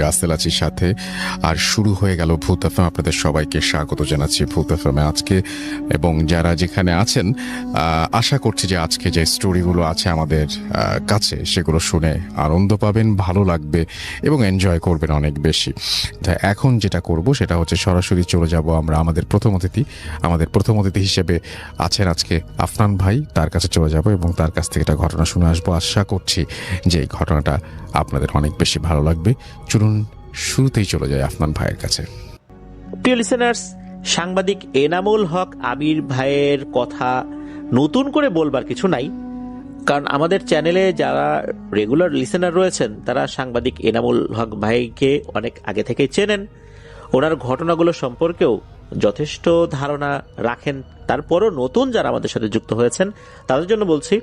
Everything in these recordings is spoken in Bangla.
রাসেল আছি সাথে। আর শুরু হয়ে গেল ভূত এফএম। আপনাদের সবাইকে স্বাগত জানাচ্ছি ভূত এফএমে আজকে, এবং যারা যেখানে আছেন আশা করছি যে আজকে যে স্টোরিগুলো আছে আমাদের কাছে সেগুলো শুনে আনন্দ পাবেন, ভালো লাগবে এবং এনজয় করবেন অনেক বেশি। এখন যেটা করব সেটা হচ্ছে সরাসরি চলে যাব আমরা আমাদের প্রথম অতিথি হিসেবে আছেন আজকে আফনান ভাই, তার কাছে চলে যাব এবং তার কাছ থেকে একটা ঘটনা শুনে আসবো। আশা করছি যে এই ঘটনাটা আপনাদের অনেক বেশি ভালো লাগবে। চলুন শুরুতেই চলে যায় আফনান ভাইয়ের কাছে। প্রিয় লিসেনার্স, সাংবাদিক এনামুল হক আবির ভাইয়ের কথা নতুন করে বলবার কিছু নাই, কারণ আমাদের চ্যানেলে যারা রেগুলার লিসেনার রয়েছেন তারা সাংবাদিক এনামুল হক ভাইকে অনেক আগে থেকে চেনেন, ওনার ঘটনাগুলো সম্পর্কেও যথেষ্ট ধারণা রাখেন। তারপরও নতুন যারা আমাদের সাথে যুক্ত হয়েছেন তাদের জন্য বলছি,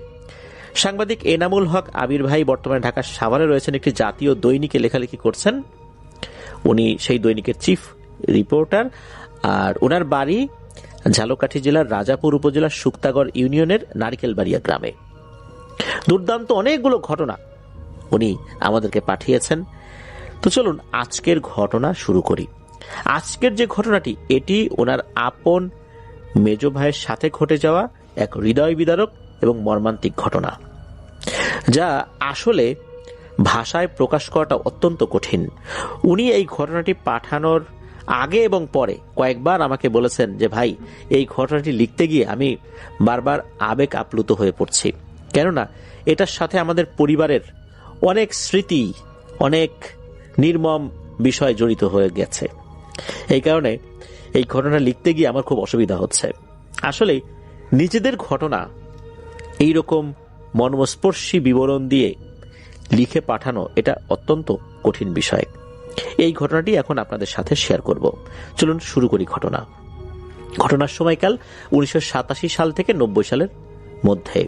সাংবাদিক এনামুল হক আবির ভাই বর্তমানে ঢাকার সাভারে রয়েছেন, একটি জাতীয় দৈনিকে লেখালেখি করছেন। উনি সেই দৈনিকের চিফ রিপোর্টার, আর ওনার বাড়ি ঝালকাঠি জেলার রাজাপুর উপজেলার শুক্তাগড় ইউনিয়নের নারিকেলবাড়িয়া গ্রামে। দুর্দান্ত অনেকগুলো ঘটনা উনি আমাদেরকে পাঠিয়েছেন। তো চলুন আজকের ঘটনা শুরু করি। আজকের যে ঘটনাটি, এটি ওনার আপন মেজ ভাইয়ের সাথে ঘটে যাওয়া এক হৃদয় বিদারক এবং মর্মান্তিক ঘটনা, যা আসলে ভাষায় প্রকাশ করাটা অত্যন্ত কঠিন। উনি এই ঘটনাটি পাঠানোর আগে এবং পরে কয়েকবার আমাকে বলেছেন যে ভাই, এই ঘটনাটি লিখতে গিয়ে আমি বারবার আবেগ আপ্লুত হয়ে পড়ছি, কেননা এটার সাথে আমাদের পরিবারের অনেক স্মৃতি, অনেক নির্মম বিষয় জড়িত হয়ে গেছে। এই কারণে এই ঘটনা লিখতে গিয়ে আমার খুব অসুবিধা হচ্ছে। আসলে নিজেদের ঘটনা এইরকম মর্মস্পর্শী বিবরণ দিয়ে লিখে পাঠানো এটা অত্যন্ত কঠিন বিষয়। এই ঘটনাটি এখন আপনাদের সাথে শেয়ার করব। চলুন শুরু করি ঘটনা। ঘটনার সময়কাল 1987 সাল থেকে 90 সালের মধ্যে।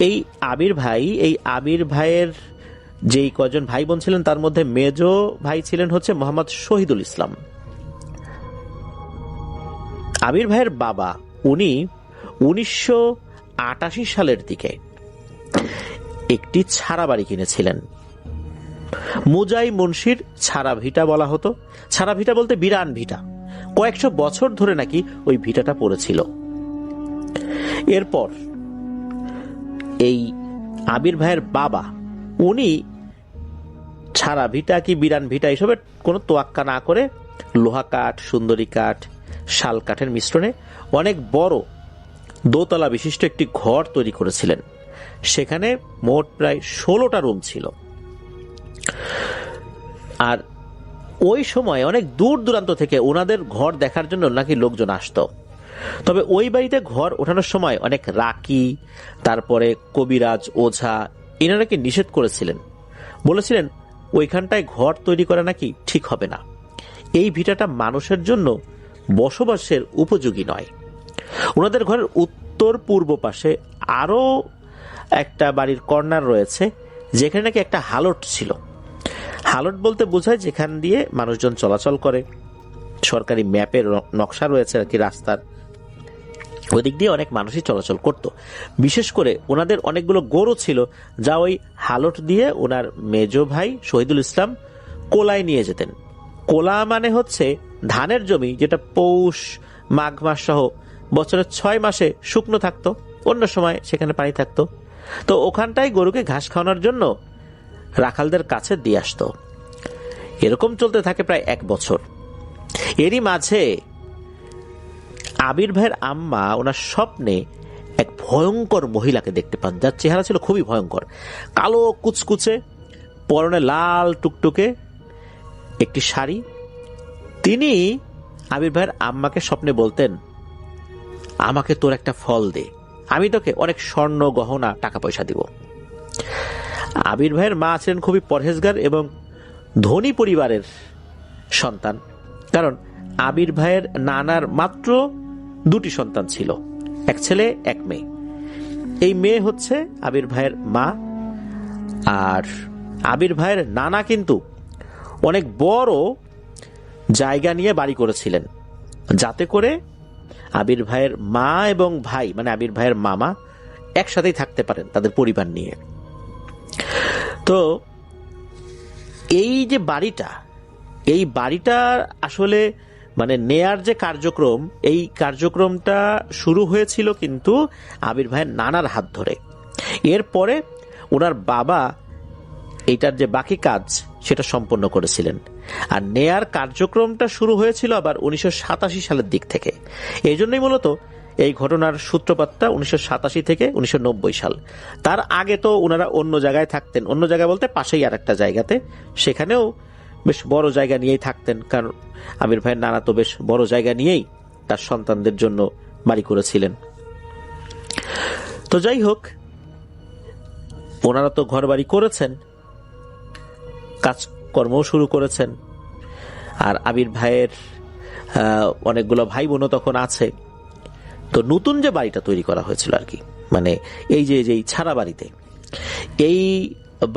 এই আবির ভাইয়ের যেই কজন ভাই বোন ছিলেন তার মধ্যে মেজ ভাই ছিলেন হচ্ছে মোহাম্মদ শহীদুল ইসলাম। আবির ভাইয়ের বাবা উনি 1988 সালের দিকে একটি ছাড়া বাড়ি কিনেছিলেন। মুজাই মুন্সির ছাড়া ভিটা বলা হতো। ছাড়া ভিটা বলতে বিরান ভিটা, কয়েকশো বছর ধরে নাকি ওই ভিটাটা পড়েছিল। এরপর এই আবির ভাইয়ের বাবা উনি ছাড়া ভিটা কি বিরান ভিটা এসবের কোনো তোয়াক্কা না করে লোহা কাঠ, সুন্দরী কাঠ, শাল কাঠের মিশ্রণে অনেক বড় দোতলা বিশিষ্ট একটি ঘর তৈরি করেছিলেন। সেখানে মোট প্রায় 16টা রুম ছিল। আর ওই সময় অনেক দূর দূরান্ত থেকে ওনাদের ঘর দেখার জন্য নাকি লোকজন আসতো। তবে ওই বাড়িতে ঘর ওঠানোর সময় অনেক রাকি, তারপরে কবিরাজ, ওঝা এনারাকে নিষেধ করেছিলেন, বলেছিলেন ওইখানটায় ঘর তৈরি করা নাকি ঠিক হবে না, এই ভিটাটা মানুষের জন্য বসবাসের উপযোগী নয়। ওনাদের ঘরের উত্তর পূর্ব পাশে আরো একটা বাড়ির কর্নার রয়েছে, যেখানে নাকি একটা হালট ছিল। হালট বলতে বোঝায় যেখান দিয়ে মানুষজন চলাচল করে। সরকারি ম্যাপের নকশা রয়েছে আর কি রাস্তার, ওদিক দিয়ে অনেক মানুষই চলাচল করত। বিশেষ করে ওনাদের অনেকগুলো গরু ছিল, যা ওই হালট দিয়ে ওনার মেজ ভাই শহীদুল ইসলাম কোলায় নিয়ে যেতেন। কোলা মানে হচ্ছে ধানের জমি, যেটা পৌষ মাঘ মাস সহ বছরের 6 মাসে শুকনো থাকতো, অন্য সময় সেখানে পানি থাকতো। তো ওখানটায় গরুকে ঘাস খাওয়ানোর জন্য রাখালদের কাছে দিয়ে আসতো। এরকম চলতে থাকে প্রায় 1 বছর। এরই মাঝে আবির ভাইয়ের আম্মা ওনার স্বপ্নে এক ভয়ঙ্কর মহিলাকে দেখতে পান, যার চেহারা ছিল খুবই ভয়ঙ্কর। কালো কুচকুচে, পরনে লাল টুকটুকে একটি শাড়ি। তিনি আবির ভাইয়ের আম্মাকে স্বপ্নে বলতেন, আমাকে তোর একটা ফল দে, আমি তোকে অনেক স্বর্ণ গহনা টাকা পয়সা দিব। আবির ভাইয়ের মা ছিলেন খুবই পরহেজগার এবং ধনী পরিবারের সন্তান, কারণ আবির ভাইয়ের নানার মাত্র 2টি সন্তান ছিল, এক ছেলে এক মেয়ে। এই মেয়ে হচ্ছে আবির ভাইয়ের মা। আর আবির ভাইয়ের নানা কিন্তু অনেক বড় জায়গা নিয়ে বাড়ি করেছিলেন, যাতে করে আবির ভাইয়ের মা এবং ভাই মানে আবির ভাইয়ের মামা একসাথেই থাকতে পারেন তাদের পরিবার নিয়ে। তো এই যে বাড়িটা, এই বাড়িটা আসলে মানে নেয়ার যে কার্যক্রম, এই কার্যক্রমটা শুরু হয়েছিল কিন্তু আবির ভাইয়ের নানার হাত ধরে। এরপরে ওনার বাবা এইটার যে বাকি কাজ সেটা সম্পন্ন করেছিলেন। আর নেয়ার কার্যক্রমটা শুরু হয়েছিল আবার 1987 সালের দিক থেকে। এই জন্যই মূলত এই ঘটনার সূত্রপাতটা 1987 থেকে 1990 সাল। তার আগে তো ওনারা অন্য জায়গায় থাকতেন, অন্য জায়গায় বলতে পাশেই আর একটা জায়গাতে, সেখানেও বেশ বড় জায়গা নিয়েই থাকতেন, কারণ আমির ভাইয়ের নানা তো বেশ বড় জায়গা নিয়েই তার সন্তানদের জন্য বাড়ি করেছিলেন। তো যাই হোক, ওনারা তো ঘর বাড়ি করেছেন, কাজকর্মও শুরু করেছেন। আর আবির ভাইয়ের অনেকগুলো ভাই বোনও তখন আছে। তো নতুন যে বাড়িটা তৈরি করা হয়েছিল আর কি, মানে এই যে ছাড়া বাড়িতে, এই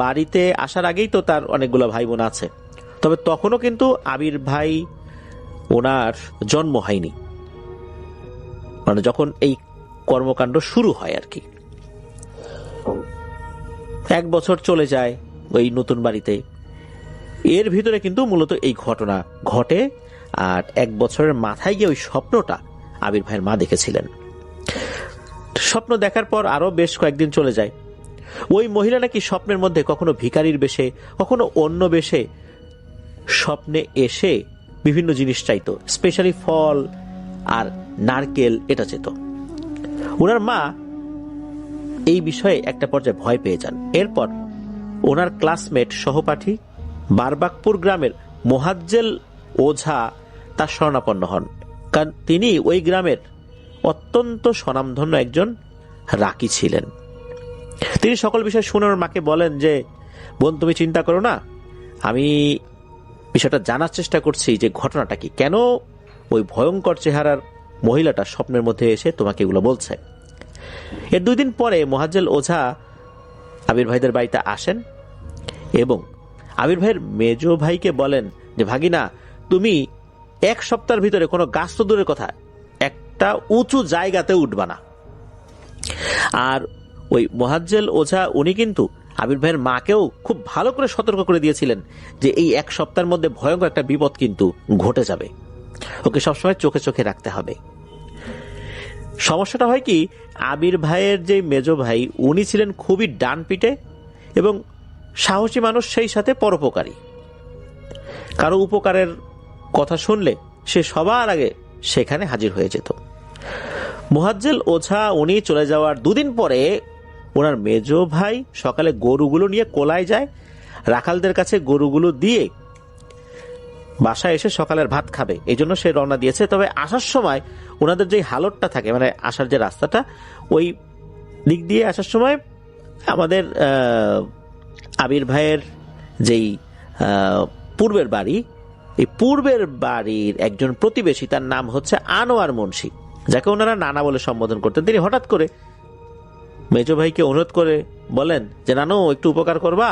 বাড়িতে আসার আগেই তো তার অনেকগুলো ভাই বোন আছে। তবে তখনও কিন্তু আবির ভাই ওনার জন্ম হয়নি, মানে যখন এই কর্মকাণ্ড শুরু হয় আর কি। 1 বছর চলে যায় ওই নতুন বাড়িতে। এর ভিতরে কিন্তু মূলত এই ঘটনা ঘটে। আর 1 বছরের মাথায় গিয়ে ওই স্বপ্নটা আবির ভাইয়ের মা দেখেছিলেন। স্বপ্ন দেখার পর আরো বেশ কয়েকদিন চলে যায়। ওই মহিলা নাকি স্বপ্নের মধ্যে কখনো ভিখারির বেশে, কখনো অন্য বেশে স্বপ্নে এসে বিভিন্ন জিনিস চাইতো, স্পেশালি ফল আর নারকেল, এটা চেত। ওনার মা এই বিষয়ে একটা পর্যায়ে ভয় পেয়ে যান। এরপর ওনার ক্লাসমেট সহপাঠী বারবাকপুর গ্রামের মোহাজ্জেল ওঝা তার শরণাপন্ন হন, কারণ তিনি ওই গ্রামের অত্যন্ত স্বনামধন্য একজন রাকি ছিলেন। তিনি সকল বিষয় শুনে ওর মাকে বলেন যে, বোন তুমি চিন্তা করো না, আমি বিষয়টা জানার চেষ্টা করছি যে ঘটনাটা কি, কেন ওই ভয়ঙ্কর চেহারার মহিলাটা স্বপ্নের মধ্যে এসে তোমাকে এগুলো বলছে। এর 2 দিন পরে মোহাজ্জেল ওঝা আবির ভাইদের বাড়িতে আসেন এবং আবির ভাইয়ের মেজ ভাইকে বলেন যে, ভাগিনা তুমি 1 সপ্তাহের ভিতরে কোনো গাছ তো দূরের কথা, একটা উঁচু জায়গাতে উঠবা না। আর ওই মোহাজ্জেল ওঝা উনি কিন্তু আবির ভাইয়ের মাকেও খুব ভালো করে সতর্ক করে দিয়েছিলেন যে এই 1 সপ্তাহের মধ্যে ভয়ঙ্কর একটা বিপদ কিন্তু ঘটে যাবে, ওকে সবসময় চোখে চোখে রাখতে হবে। সমস্যাটা হয় কি, আবির ভাইয়ের যে মেজ ভাই উনি ছিলেন খুবই ডানপিটে এবং সাহসী মানুষ, সেই সাথে পরোপকারী। কারো উপকারের কথা শুনলে সে সবার আগে সেখানে হাজির হয়ে যেত। মোহাজ্জেল ওঝা উনি চলে যাওয়ার 2 দিন পরে ওনার মেজ ভাই সকালে গরুগুলো নিয়ে কোলায় যায়, রাখালদের কাছে গরুগুলো দিয়ে বাসায় এসে সকালের ভাত খাবে, এই জন্য সে রওনা দিয়েছে। তবে আসার সময় ওনাদের যে হালতটা থাকে, মানে আসার যে রাস্তাটা, ওই দিক দিয়ে আসার সময় আমাদের আবির ভাইয়ের যেই পূর্বের বাড়ি, এই পূর্বের বাড়ির একজন প্রতিবেশী, তার নাম হচ্ছে আনোয়ার মুন্সি, যাকে ওনারা নানা বলে সম্বোধন করতেন। তিনি হঠাৎ করে মেজ ভাইকে অনুরোধ করে বলেন যে, নানু একটু উপকার করবা।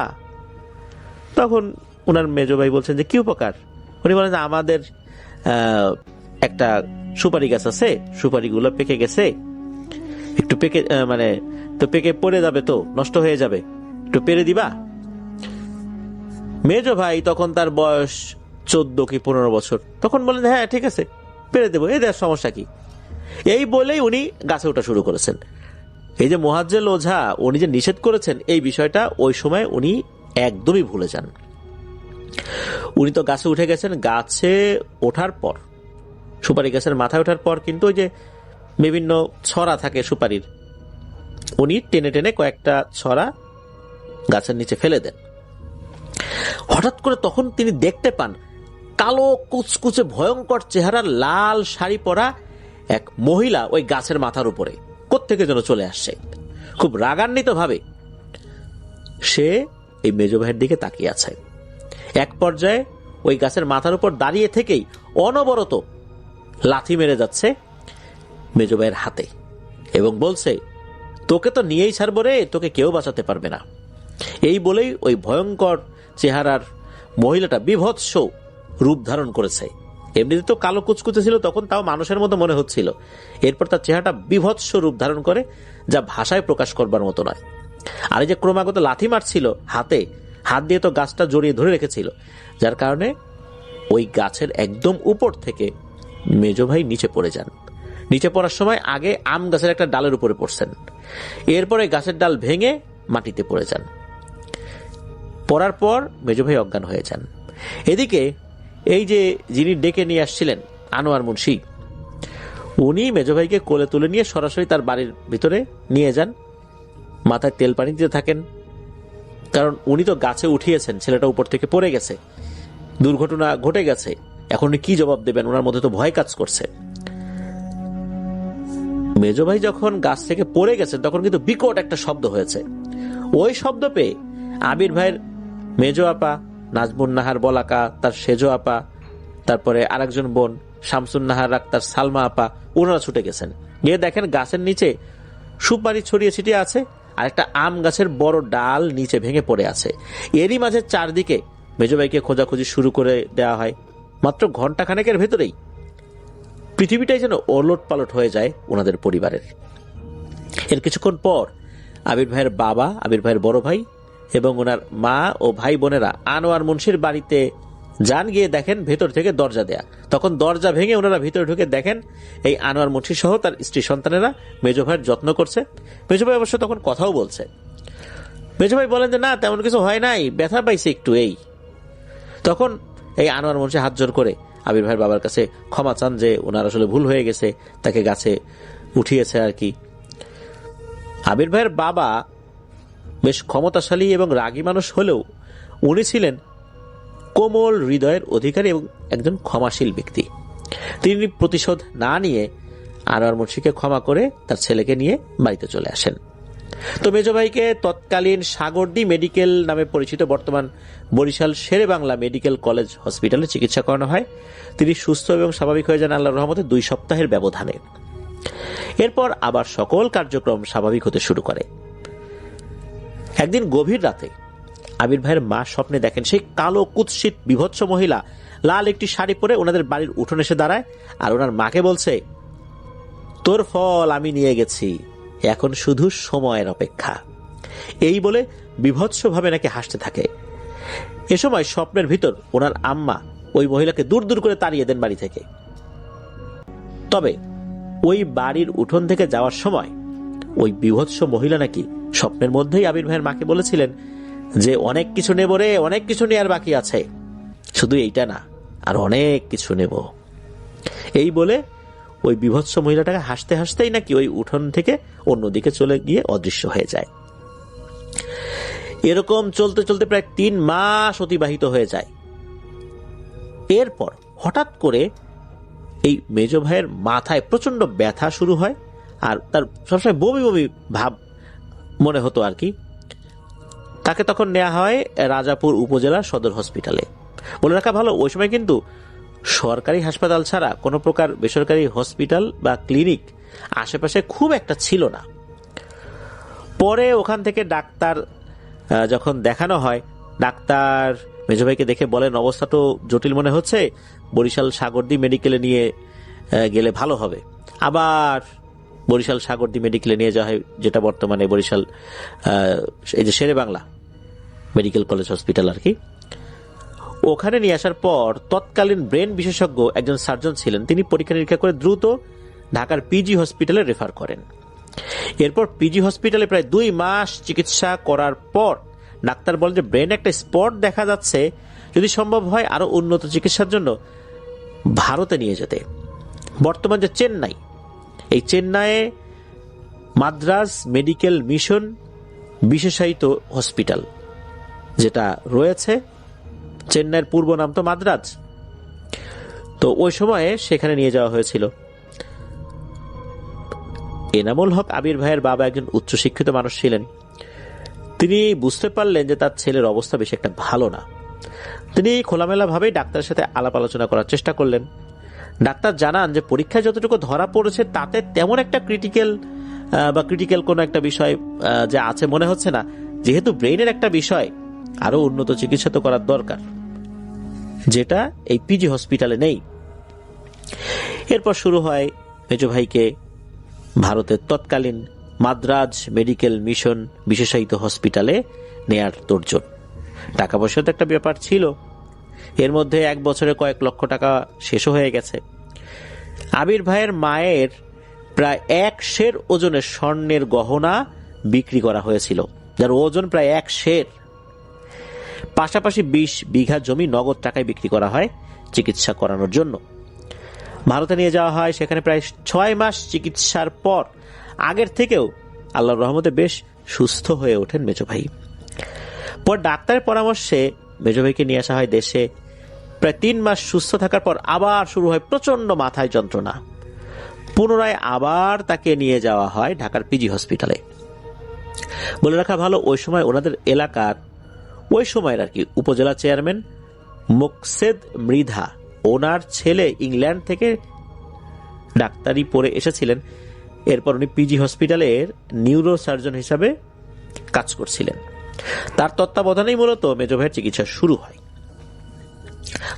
তখন ওনার মেজ ভাই বলছেন যে, কি উপকার? উনি বলেন যে, আমাদের একটা সুপারি গাছ আছে, সুপারিগুলো পেকে গেছে, একটু পেকে মানে তো পেকে পড়ে যাবে, তো নষ্ট হয়ে যাবে, একটু পেরে দিবা। মেজ ভাই তখন তার বয়স 14 কি 15 বছর, তখন বলেন হ্যাঁ ঠিক আছে পেরে দেবো, এই দেওয়ার সমস্যা কি। এই বলেই উনি গাছে ওঠা শুরু করেছেন। এই যে মোহাজ্জেল ওঝা উনি যে নিষেধ করেছেন, এই বিষয়টা ওই সময় উনি একদমই ভুলে যান। উনি তো গাছে উঠে গেছেন। গাছে ওঠার পর, সুপারি গাছের মাথায় ওঠার পর কিন্তু ওই যে বিভিন্ন ছড়া থাকে সুপারির, উনি টেনে টেনে কয়েকটা ছড়া গাছের নিচে ফেলে দেন। হঠাৎ করে তখন তিনি দেখতে পান কালো কুচকুচে ভয়ঙ্কর চেহারার লাল শাড়ি পরা এক মহিলা ওই গাছের মাথার উপরে কোত্থেকে যেন চলে আসছে। খুব রাগান্বিত ভাবে সে এই মেজ ভাইয়ের দিকে তাকিয়ে আছে। এক পর্যায়ে ওই গাছের মাথার উপর দাঁড়িয়ে থেকেই অনবরত লাথি মেরে যাচ্ছে মেজ ভাইয়ের হাতে এবং বলছে, তোকে তো নিয়েই ছাড়বো রে, তোকে কেউ বাঁচাতে পারবে না। এই বলেই ওই ভয়ঙ্কর চেহারার মহিলাটা বিভৎস রূপ ধারণ করেছে। এমনিতে তো কালো কুচকুচে ছিল তখন, তাও মানুষের মতো মনে হচ্ছিল। এরপর তার চেহারাটা বিভৎস রূপ ধারণ করে, যা ভাষায় প্রকাশ করবার মতো নয়। আর এই যে ক্রমাগত লাথি মারছিল হাতে, হাত দিয়ে তো গাছটা জড়িয়ে ধরে রেখেছিল, যার কারণে ওই গাছের একদম উপর থেকে মেজ ভাই নিচে পড়ে যান। নিচে পড়ার সময় আগে আম গাছের একটা ডালের উপরে পড়ছেন, এরপরে গাছের ডাল ভেঙে মাটিতে পড়ে যান। পড়ার পর মেজ ভাই অজ্ঞান হয়ে যান। এদিকে এই যে যিনি ডেকে নিয়ে আসছিলেন আনোয়ার মুন্সি, উনি মেজ ভাইকে কোলে তুলে নিয়ে সরাসরি তার বাড়ির ভিতরে নিয়ে যান, মাথায় তেল পানি দিতে থাকেন, কারণ উনি তো গাছে উঠিয়েছেন, ছেলেটা উপর থেকে পড়ে গেছে, দুর্ঘটনা ঘটে গেছে, এখন উনি কি জবাব দেবেন, ওনার মধ্যে তো ভয় কাজ করছে। মেজ ভাই যখন গাছ থেকে পড়ে গেছেন তখন কিন্তু বিকট একটা শব্দ হয়েছে। ওই শব্দ পেয়ে আবির ভাইয়ের মেজ আপা নাজমুন নাহার বলাকা, তার সেজো আপা, তারপরে আরেকজন বোন শামসুন নাহার আক্তার সালমা আপা, ওনারা ছুটে গেছেন। গিয়ে দেখেন গাছের নিচে সুপারি ছড়িয়ে ছিটিয়ে আছে, আর একটা আম গাছের বড় ডাল নিচে ভেঙে পড়ে আছে। এরই মাঝে চারদিকে মেজ ভাইকে খোঁজাখুঁজি শুরু করে দেওয়া হয়। মাত্র ঘন্টা খানেকের ভেতরেই পৃথিবীটাই যেন ওলট পালট হয়ে যায় ওনাদের পরিবারের। এর কিছুক্ষণ পর আবির ভাইয়ের বাবা, আবির ভাইয়ের বড় ভাই এবং ওনার মা ও ভাই বোনেরা আনোয়ার মুন্সির বাড়িতে যান। গিয়ে দেখেন ভেতর থেকে দরজা দেয়া। তখন দরজা ভেঙে ওনারা ভিতরে ঢুকে দেখেন এই আনোয়ার মুন্সি সহ তার স্ত্রী সন্তানেরা মেজ ভাইয়ের যত্ন করছে। মেজ ভাই অবশ্য তখন কথাও বলছে। মেজ ভাই বলেন যে না, তেমন কিছু হয় নাই, ব্যথা পাইছে একটু এই। তখন এই আনোয়ার মুন্সি হাত জোর করে আবির ভাইয়ের বাবার কাছে ক্ষমা চান যে ওনার আসলে ভুল হয়ে গেছে, তাকে গাছে উঠিয়েছে আর কি। আবির ভাইয়ের বাবা বেশ ক্ষমতাশালী এবং রাগী মানুষ হলেও উনি ছিলেন কোমল হৃদয়ের অধিকারী এবং একজন ক্ষমাশীল ব্যক্তি। তিনি প্রতিশোধ না নিয়ে আনোয়ার মুন্সিকে ক্ষমা করে তার ছেলেকে নিয়ে বাড়িতে চলে আসেন। তো মেজ ভাইকে তৎকালীন সাগরদী মেডিকেল নামে পরিচিত বর্তমান বরিশাল শেরে বাংলা মেডিকেল কলেজ হসপিটালে চিকিৎসা করানো হয়। তিনি সুস্থ এবং স্বাভাবিক হয়ে যান আল্লাহর রহমতে 2 সপ্তাহের ব্যবধানে। এরপর আবার সকল কার্যক্রম স্বাভাবিক হতে শুরু করে। একদিন গভীর রাতে আবির ভাইয়ের মা স্বপ্নে দেখেন সেই কালো কুৎসিত বিভৎস মহিলা লাল একটি শাড়ি পরে ওনাদের বাড়ির উঠোনে এসে দাঁড়ায়, আর ওনার মাকে বলছে, তোর ফল আমি নিয়ে গেছি, এখন শুধু সময়ের অপেক্ষা। এই বলে বিভৎসভাবে নাকি হাসতে থাকে। এ সময় স্বপ্নের ভিতর ওনার আম্মা ওই মহিলাকে দূর দূর করে তাড়িয়ে দেন বাড়ি থেকে। তবে ওই বাড়ির উঠোন থেকে যাওয়ার সময় ওই বিভৎস মহিলা নাকি স্বপ্নের মধ্যেই আবির ভাইয়ের মাকে বলেছিলেন যে অনেক কিছু নেব রে, অনেক কিছু নেয়ার বাকি আছে, শুধু এইটা না, আর অনেক কিছু নেব। এই বলে ওই বিভৎস মহিলাটাকে হাসতে হাসতেই নাকি ওই উঠোন থেকে অন্যদিকে চলে গিয়ে অদৃশ্য হয়ে যায়। এরকম চলতে চলতে প্রায় 3 মাস অতিবাহিত হয়ে যায়। এরপর হঠাৎ করে এই মেজ ভাইয়ের মাথায় প্রচন্ড ব্যথা শুরু হয়, আর তার সবসময় বমি বমি ভাব মনে হতো আর কি। তাকে তখন নেওয়া হয় রাজাপুর উপজেলা সদর হসপিটালে। বলে রাখা ভালো, ওই সময় কিন্তু সরকারি হাসপাতাল ছাড়া কোনো প্রকার বেসরকারি হসপিটাল বা ক্লিনিক আশেপাশে খুব একটা ছিল না। পরে ওখান থেকে ডাক্তার যখন দেখানো হয়, ডাক্তার মেজ ভাইকে দেখে বলেন অবস্থা তো জটিল মনে হচ্ছে, বরিশাল সাগরদী মেডিকেলে নিয়ে গেলে ভালো হবে। আবার বরিশাল সাগরদী মেডিকেলে নিয়ে যাওয়া হয়, যেটা বর্তমানে বরিশাল এই যে শেরে বাংলা মেডিকেল কলেজ হসপিটাল আর কি। ওখানে নিয়ে আসার পর তৎকালীন ব্রেন বিশেষজ্ঞ একজন সার্জন ছিলেন, তিনি পরীক্ষা নিরীক্ষা করে দ্রুত ঢাকার পিজি হসপিটালে রেফার করেন। এরপর পিজি হসপিটালে প্রায় 2 মাস চিকিৎসা করার পর ডাক্তার বলেন যে ব্রেন একটা স্পট দেখা যাচ্ছে, যদি সম্ভব হয় আরো উন্নত চিকিৎসার জন্য ভারতে নিয়ে যেতে। বর্তমান যে চেন্নাই, এই চেন্নাইয়ে মাদ্রাজ মেডিকেল মিশন বিশেষায়িত হসপিটাল যেটা রয়েছে, চেন্নাইয়ের পূর্ব নাম তো মাদ্রাজ, তো ওই সময়ে সেখানে নিয়ে যাওয়া হয়েছিল। এনামুল হক আবির ভাইয়ের বাবা একজন উচ্চশিক্ষিত মানুষ ছিলেন। তিনি বুঝতে পারলেন যে তার ছেলের অবস্থা বেশি একটা ভালো না। তিনি খোলামেলা ভাবেই ডাক্তারের সাথে আলাপ আলোচনা করার চেষ্টা করলেন। ডাক্তার জানান যে পরীক্ষায় যতটুকু ধরা পড়েছে তাতে তেমন একটা ক্রিটিক্যাল কোনো একটা বিষয় যে আছে মনে হচ্ছে না, যেহেতু ব্রেইনের একটা বিষয় আরো উন্নত চিকিৎসা তো করার দরকার, যেটা এই পিজি হসপিটালে নেই। এরপর শুরু হয় মেজ ভাইকে ভারতের তৎকালীন মাদ্রাজ মেডিকেল মিশন বিশেষায়িত হসপিটালে নেয়ার তোড়জোড়। টাকা পয়সা তো একটা ব্যাপার ছিল। এর মধ্যে 1 বছরে কয়েক লক্ষ টাকা শেষও হয়ে গেছে। আবির ভাইয়ের মায়ের প্রায় 1 সের ওজনের স্বর্ণের গহনা বিক্রি করা হয়েছিল, যার ওজন প্রায় 1 সের। পাশাপাশি 20 বিঘা জমি নগদ টাকায় বিক্রি করা হয় চিকিৎসা করানোর জন্য। ভারতে নিয়ে যাওয়া হয়। সেখানে প্রায় 6 মাস চিকিৎসার পর আগের থেকেও আল্লাহর রহমতে বেশ সুস্থ হয়ে ওঠেন মেজো ভাই। পর ডাক্তারের পরামর্শে মেজো ভাইকে নিয়ে আসা হয় দেশে। প্রায় 3 মাস সুস্থ থাকার পর আবার শুরু হয় প্রচন্ড মাথায় যন্ত্রণা। পুনরায় আবার তাকে নিয়ে যাওয়া হয় ঢাকার পিজি হসপিটালে। বলে রাখা ভালো, ওই সময় ওনাদের এলাকার ওই সময়ের আর কি উপজেলা চেয়ারম্যান মোকসেদ মৃধা, ওনার ছেলে ইংল্যান্ড থেকে ডাক্তারি পড়ে এসেছিলেন। এরপর উনি পিজি হসপিটালের নিউরো সার্জন হিসাবে কাজ করছিলেন। তার তত্ত্বাবধানেই মূলত মেজো ভাইয়ের চিকিৎসা শুরু হয়।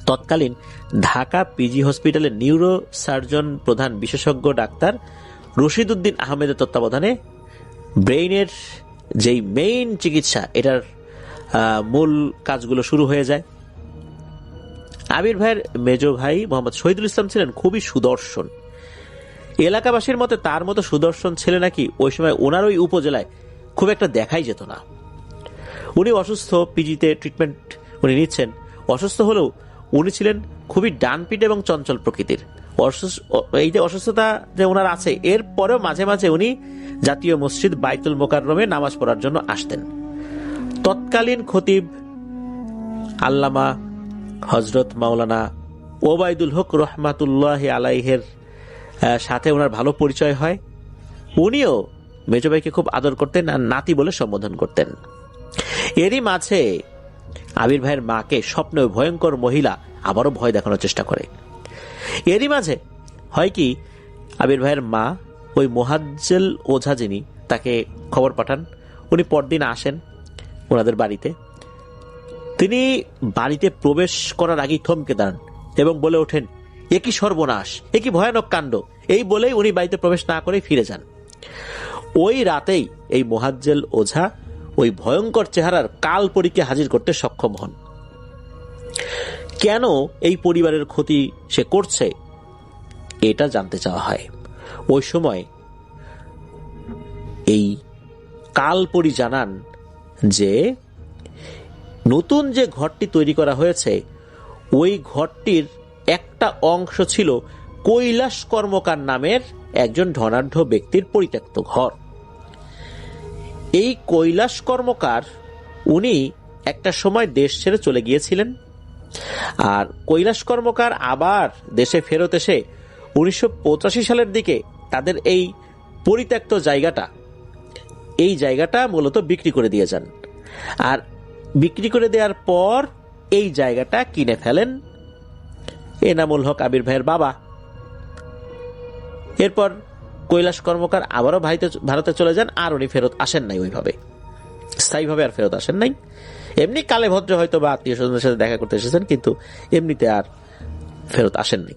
তৎকালীন ঢাকা পিজি হসপিটালের নিউরো সার্জন প্রধান বিশেষজ্ঞ ডাক্তার রশিদ উদ্দিন আহমেদের তত্ত্বাবধানে ব্রেইনের যেই মেইন চিকিৎসা, এটার মূল কাজগুলো শুরু হয়ে যায়। আবির ভাইয়ের মেজো ভাই মোহাম্মদ শহীদুল ইসলাম ছিলেন খুবই সুদর্শন। এলাকাবাসীর মতে তার মতো সুদর্শন ছেলে নাকি ওই সময় ওনার ওই উপজেলায় খুব একটা দেখাই যেত না। উনি অসুস্থ, পিজিতে ট্রিটমেন্ট উনি নিচ্ছেন। অসুস্থ হলেও উনি ছিলেন খুবই ডানপিটে এবং চঞ্চল প্রকৃতির। এই যে অসুস্থতা যে ওনার আছে, এর পরেও মাঝে মাঝে উনি জাতীয় মসজিদ বাইতুল মোকাররমে নামাজ পড়ার জন্য আসতেন। তৎকালীন খতিব আল্লামা হজরত মাওলানা ওবায়দুল হক রহমাতুল্লাহ আলাইহের সাথে ওনার ভালো পরিচয় হয়। উনিও মেজো ভাইকে খুব আদর করতেন আর নাতি বলে সম্বোধন করতেন। এরই মাঝে আবির ভাইয়ের মাকে স্বপ্নে ভয়ঙ্কর মহিলা আবারও ভয় দেখানোর চেষ্টা করে। এরই মাঝে হয় কি, আবির ভাইয়ের মা ওই মোহাজ্জেল ওঝা যিনি, তাকে খবর পাঠান। উনি পরদিন আসেন ওনাদের বাড়িতে। তিনি বাড়িতে প্রবেশ করার আগেই থমকে দাঁড়ান এবং বলে ওঠেন, এ কি সর্বনাশ, এ কি ভয়ানক কাণ্ড। এই বলেই উনি বাড়িতে প্রবেশ না করে ফিরে যান। ওই রাতেই এই মোহাজ্জেল ওঝা ওই ভয়ঙ্কর চেহারার কালপরীকে হাজির করতে সক্ষম হন। কেন এই পরিবারের ক্ষতি সে করছে, এটা জানতে চাওয়া হয়। ওই সময় এই কালপরী জানান যে নতুন যে ঘরটি তৈরি করা হয়েছে, ওই ঘরটির একটা অংশ ছিল কৈলাস কর্মকার নামের একজন ধনাঢ্য ব্যক্তির পরিত্যক্ত ঘর। এই কৈলাস কর্মকার উনি একটা সময় দেশ ছেড়ে চলে গিয়েছিলেন। আর কৈলাস কর্মকার আবার দেশে ফেরত এসে 1985 সালের দিকে তাদের এই পরিত্যক্ত জায়গাটা মূলত বিক্রি করে দিয়ে যান। আর বিক্রি করে দেওয়ার পর এই জায়গাটা কিনে ফেলেন এনামুল হক আবির ভাইয়ের বাবা। এরপর কৈলাস কর্মকার আবারও ভারতে চলে যান, আর উনি ফেরত আসেন নাই, ওইভাবে স্থায়ীভাবে আর ফেরত আসেন নাই। এমনি কালে ভদ্র হয়তো বা আত্মীয় স্বজনের সাথে দেখা করতে এসেছেন, কিন্তু এমনিতে আর ফেরত আসেন নাই।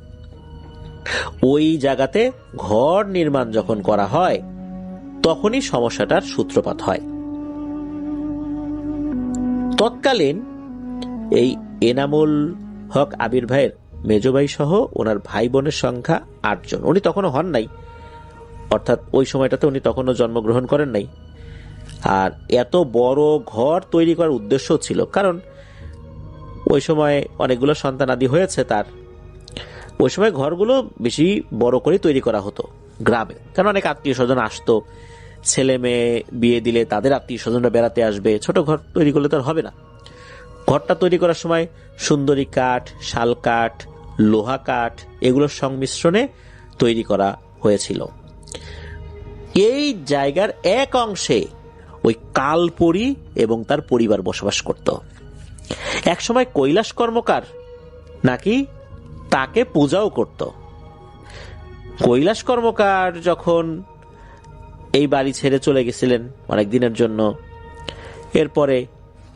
ওই জায়গাতে ঘর নির্মাণ যখন করা হয়, তখনই সমস্যাটার সূত্রপাত হয়। তৎকালীন এই এনামুল হক আবির ভাইয়ের মেজো ভাই সহ ওনার ভাই বোনের সংখ্যা 8 জন। উনি তখনও হন নাই, অর্থাৎ ওই সময়টাতে উনি তখনও জন্মগ্রহণ করেন নাই। আর এত বড় ঘর তৈরি করার উদ্দেশ্য ছিল, কারণ ওই সময় অনেকগুলো সন্তানাদি হয়েছে তার। ওই সময় ঘরগুলো বেশি বড় করে তৈরি করা হতো গ্রামে, কারণ অনেক আত্মীয় স্বজন আসতো। ছেলে মেয়ে বিয়ে দিলে তাদের আত্মীয় স্বজনরা বেড়াতে আসবে, ছোট ঘর তৈরি করলে তো আর হবে না। ঘরটা তৈরি করার সময় সুন্দরী কাঠ, শাল কাঠ, লোহা কাঠ, এগুলোর সংমিশ্রণে তৈরি করা হয়েছিল। এই জায়গার এক অংশে ওই কালপরী এবং তার পরিবার বসবাস করত। একসময় কৈলাস কর্মকার নাকি তাকে পূজাও করত। কৈলাস কর্মকার যখন এই বাড়ি ছেড়ে চলে গেছিলেন অনেক দিনের জন্য, এরপরে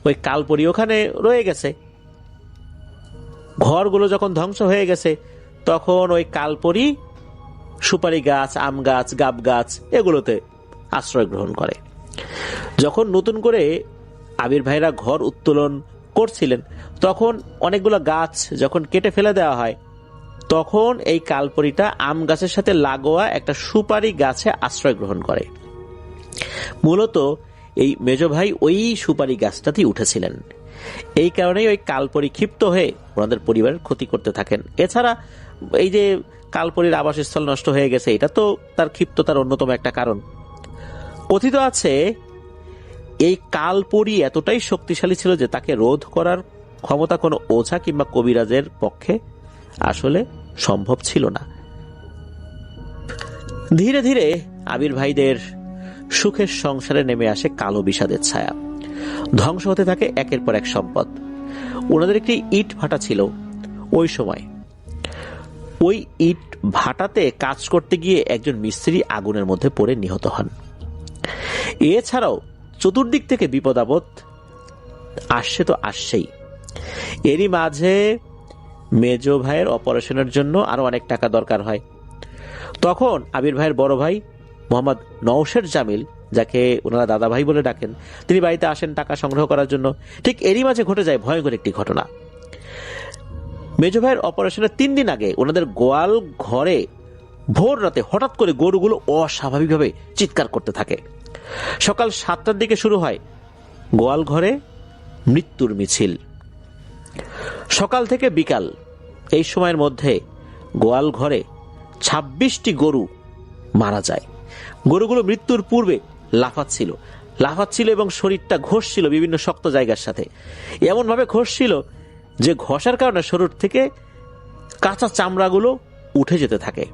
ওই কালপরী ওখানে রয়ে গেছে। ঘরগুলো যখন ধ্বংস হয়ে গেছে, তখন ওই কালপরী সুপারি গাছ, আম গাছ, গাব গাছ এগুলোতে আশ্রয় গ্রহণ করে। যখন নতুন করে আবির ভাইরা ঘর উত্তোলন করছিলেন, তখন অনেকগুলো গাছ যখন কেটে ফেলে দেওয়া হয়, তখন এই কালপরিটা আম গাছের সাথে লাগোয়া একটা সুপারি গাছে আশ্রয় গ্রহণ করে। মূলত এই মেজ ভাই ওই সুপারি গাছটাতেই উঠেছিলেন। এই কারণেই ওই কালপরি ক্ষিপ্ত হয়ে ওনাদের পরিবারের ক্ষতি করতে থাকেন। এছাড়া এই যে কালপরির আবাসস্থল নষ্ট হয়ে গেছে, এটা তো তার ক্ষিপ্ততার অন্যতম একটা কারণ। কথিত আছে এই কালপরি এতটাই শক্তিশালী ছিল যে তাকে রোধ করার ক্ষমতা কোনো ওঝা কিংবা কবিরাজের পক্ষে আসলে সম্ভব ছিল না। ধীরে ধীরে আবির ভাইদের সুখের সংসারে নেমে আসে কালো বিষাদের ছায়া। ধ্বংস হতে থাকে একের পর এক সম্পদ। ওনাদের একটি ইট ভাটা ছিল ওই সময়। ওই ইট ভাটাতে কাজ করতে গিয়ে একজন মিস্ত্রি আগুনের মধ্যে পড়ে নিহত হন। এছাড়াও চতুর্দিক থেকে বিপদ আপদ আসছে তো আসছেই। এরই মাঝে মেজ ভাইয়ের অপারেশনের জন্য আরো অনেক টাকা দরকার হয়। তখন আবির ভাইয়ের বড় ভাই মোহাম্মদ নওশের জামিল, যাকে ওনারা দাদা ভাই বলে ডাকেন, তিনি বাড়িতে আসেন টাকা সংগ্রহ করার জন্য। ঠিক এরই মাঝে ঘটে যায় ভয়ঙ্কর একটি ঘটনা। মেজ ভাইয়ের অপারেশনের 3 দিন আগে ওনাদের গোয়াল ঘরে ভোর রাতে হঠাৎ করে গরুগুলো অস্বাভাবিকভাবে চিৎকার করতে থাকে। সকাল 7টার দিকে শুরু হয় গোয়াল ঘরে মৃত্যুর মিছিল। সকাল থেকে বিকাল এই সময়ের মধ্যে গোয়াল ঘরে 26টি গরু মারা যায়। গরুগুলো মৃত্যুর পূর্বে লাফাচ্ছিল এবং শরীরটা ঘষছিল বিভিন্ন শক্ত জায়গার সাথে। এমন ভাবে ঘষছিল যে ঘষার কারণে শরীর থেকে কাঁচা চামড়াগুলো উঠে যেতে থাকে।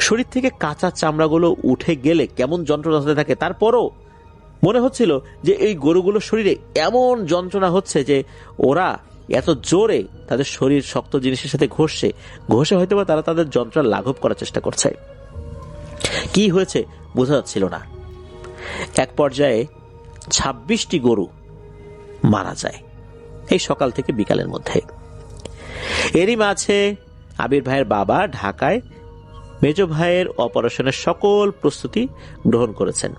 শরীর থেকে কাঁচা চামড়াগুলো উঠে গেলে কেমন যন্ত্রণা হতে থাকে, তারপরও মনে হচ্ছিল যে এই গরুগুলোর শরীরে এমন যন্ত্রণা হচ্ছে যে ওরা এত জোরে তাদের শরীর শক্ত জিনিসের সাথে ঘষে হয়তো বা তারা তাদের যন্ত্রণা লাঘব করার চেষ্টা করছে। কি হয়েছে বোঝা যাচ্ছিল না। এক পর্যায়ে 26টি গরু মারা যায় এই সকাল থেকে বিকালের মধ্যে। এরই মাঝে আবির ভাইয়ের বাবা ঢাকায় মেজ ভাইয়ের অপারেশনের সকল প্রস্তুতি গ্রহণ করেছেন।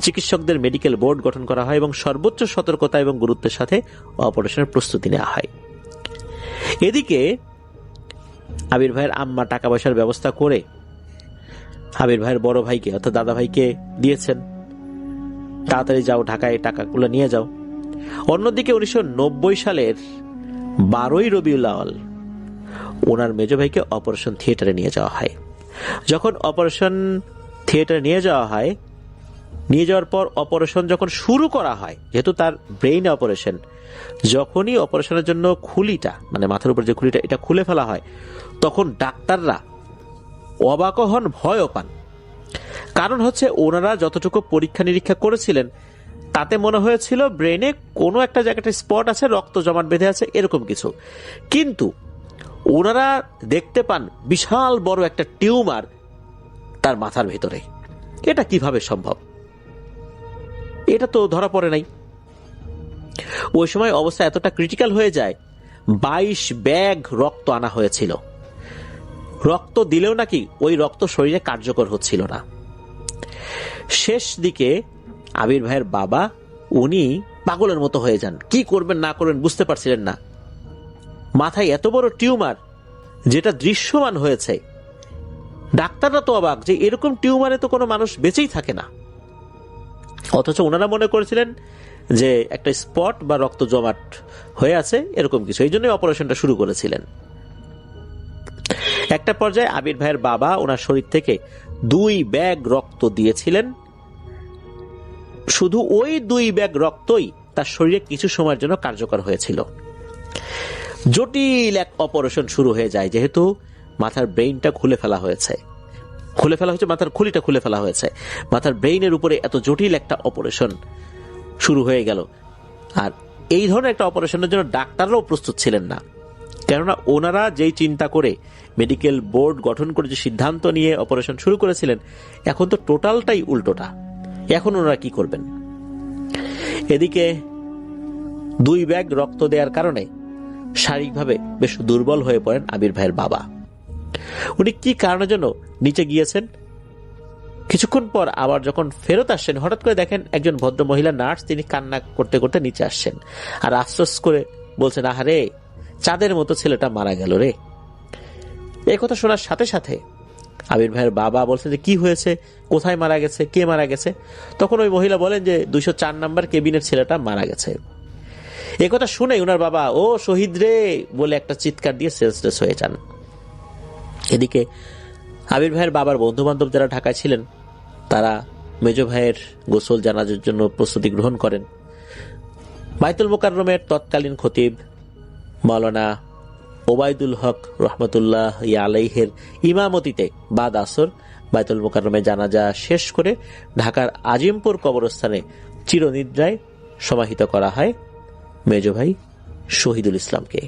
চিকিৎসকদের মেডিকেল বোর্ড গঠন করা হয় এবং সর্বোচ্চ সতর্কতা এবং গুরুত্বের সাথে অপারেশনের প্রস্তুতি নেওয়া হয়। এদিকে আবির ভাইয়ের আম্মা টাকা পয়সার ব্যবস্থা করে আবির ভাইয়ের বড় ভাইকে অর্থাৎ দাদা ভাইকে দিয়েছেন, তাড়াতাড়ি যাও ঢাকায় টাকাগুলো নিয়ে যাও। অন্যদিকে 1990 সালের 12ই রবিউল আউয়াল ওনার মেজ ভাইকে অপারেশন থিয়েটারে নিয়ে যাওয়া হয়। যখন অপারেশন থিয়েটারে নিয়ে যাওয়ার পর অপারেশন যখন শুরু করা হয়, যেহেতু তার ব্রেইন অপারেশন, যখনই অপারেশনের জন্য খুলিটা মানে মাথার উপর যে খুলিটা এটা খুলে ফেলা হয়, তখন ডাক্তাররা অবাক হন, ভয়ও পান। কারণ হচ্ছে ওনারা যতটুকু পরীক্ষা নিরীক্ষা করেছিলেন তাতে মনে হয়েছিল ব্রেনে কোনো একটা জায়গাতে স্পট আছে, রক্ত জমাট বেঁধে আছে, এরকম কিছু। কিন্তু ওনারা দেখতে পান বিশাল বড় একটা টিউমার তার মাথার ভেতরে। এটা কিভাবে সম্ভব? এটা তো ধরা পড়ে নাই। ওই সময় অবস্থা এতটা ক্রিটিক্যাল হয়ে যায়, 22 ব্যাগ রক্ত আনা হয়েছিল। রক্ত দিলেও নাকি ওই রক্ত শরীরে কার্যকর হচ্ছিল না। শেষ দিকে আবির ভাইয়ের বাবা উনি পাগলের মতো হয়ে যান, কি করবেন না করবেন বুঝতে পারছিলেন না। মাথায় এত বড় টিউমার যেটা দৃশ্যমান হয়েছে, ডাক্তাররা তো অবাক যে এরকম টিউমারে তো কোনো মানুষ বেঁচেই থাকে না। অথচ ওনারা মনে করেছিলেন যে একটা স্পট বা রক্ত জমাট হয়ে আছে এরকম কিছু, এই জন্যই অপারেশনটা শুরু করেছিলেন। একটা পর্যায়ে আবির ভাইয়ের বাবা ওনার শরীর থেকে 2 ব্যাগ রক্ত দিয়েছিলেন। শুধু ওই 2 ব্যাগ রক্তই তার শরীরে কিছু সময়ের জন্য কার্যকর হয়েছিল। জটিল এক অপারেশন শুরু হয়ে যায়, যেহেতু মাথার ব্রেইনটা খুলে ফেলা হয়েছে, মাথার খুলিটা খুলে ফেলা হয়েছে। মাথার ব্রেইনের উপরে এত জটিল একটা অপারেশন শুরু হয়ে গেল। আর এই ধরনের একটা অপারেশনের জন্য ডাক্তাররাও প্রস্তুত ছিলেন না, কেননা ওনারা যেই চিন্তা করে মেডিকেল বোর্ড গঠন করে যে সিদ্ধান্ত নিয়ে অপারেশন শুরু করেছিলেন, এখন তো টোটালটাই উল্টোটা। এখন ওনারা কি করবেন? এদিকে 2 ব্যাগ রক্ত দেওয়ার কারণে শারীরিকভাবে বেশ দুর্বল হয়ে পড়েন আবির ভাইয়ের বাবা। উনি কি কারণের জন্য নিচে গিয়েছেন কিছুক্ষণ পর আবার যখন ফেরত আসছেন, হঠাৎ করে দেখেন একজন ভদ্র মহিলা নার্স, তিনি কান্না করতে করতে নিচে আসছেন আর আফসোস করে বলছেন, আহারে, চাঁদের মতো ছেলেটা মারা গেল রে। এই কথা শোনার সাথে সাথে আবির ভাইয়ের বাবা বলছেন যে কি হয়েছে, কোথায় মারা গেছে, কে মারা গেছে? তখন ওই মহিলা বলেন যে 204 নম্বর কেবিনের ছেলেটা মারা গেছে। এই কথা শুনে ওনার বাবা, ও শহীদ রে বলে একটা চিৎকার দিয়ে সেন্সলেস হয়ে যান। এদিকে আবির ভাইয়ের বাবার বন্ধু বান্ধব যারা ঢাকায় ছিলেন, তারা মেজো ভাইয়ের গোসল জানাজার জন্য প্রস্তুতি গ্রহণ করেন। বাইতুল মোকাররমের তৎকালীন খতিব মাওলানা ওবায়দুল হক রহমতুল্লাহ আলাইহের ইমামতিতে বাদ আসর বাইতুল মোকাররমে জানাজা শেষ করে ঢাকার আজিমপুর কবরস্থানে চিরনিদ্রায় সমাহিত করা হয় মেজো ভাই শহীদুল ইসলামকে।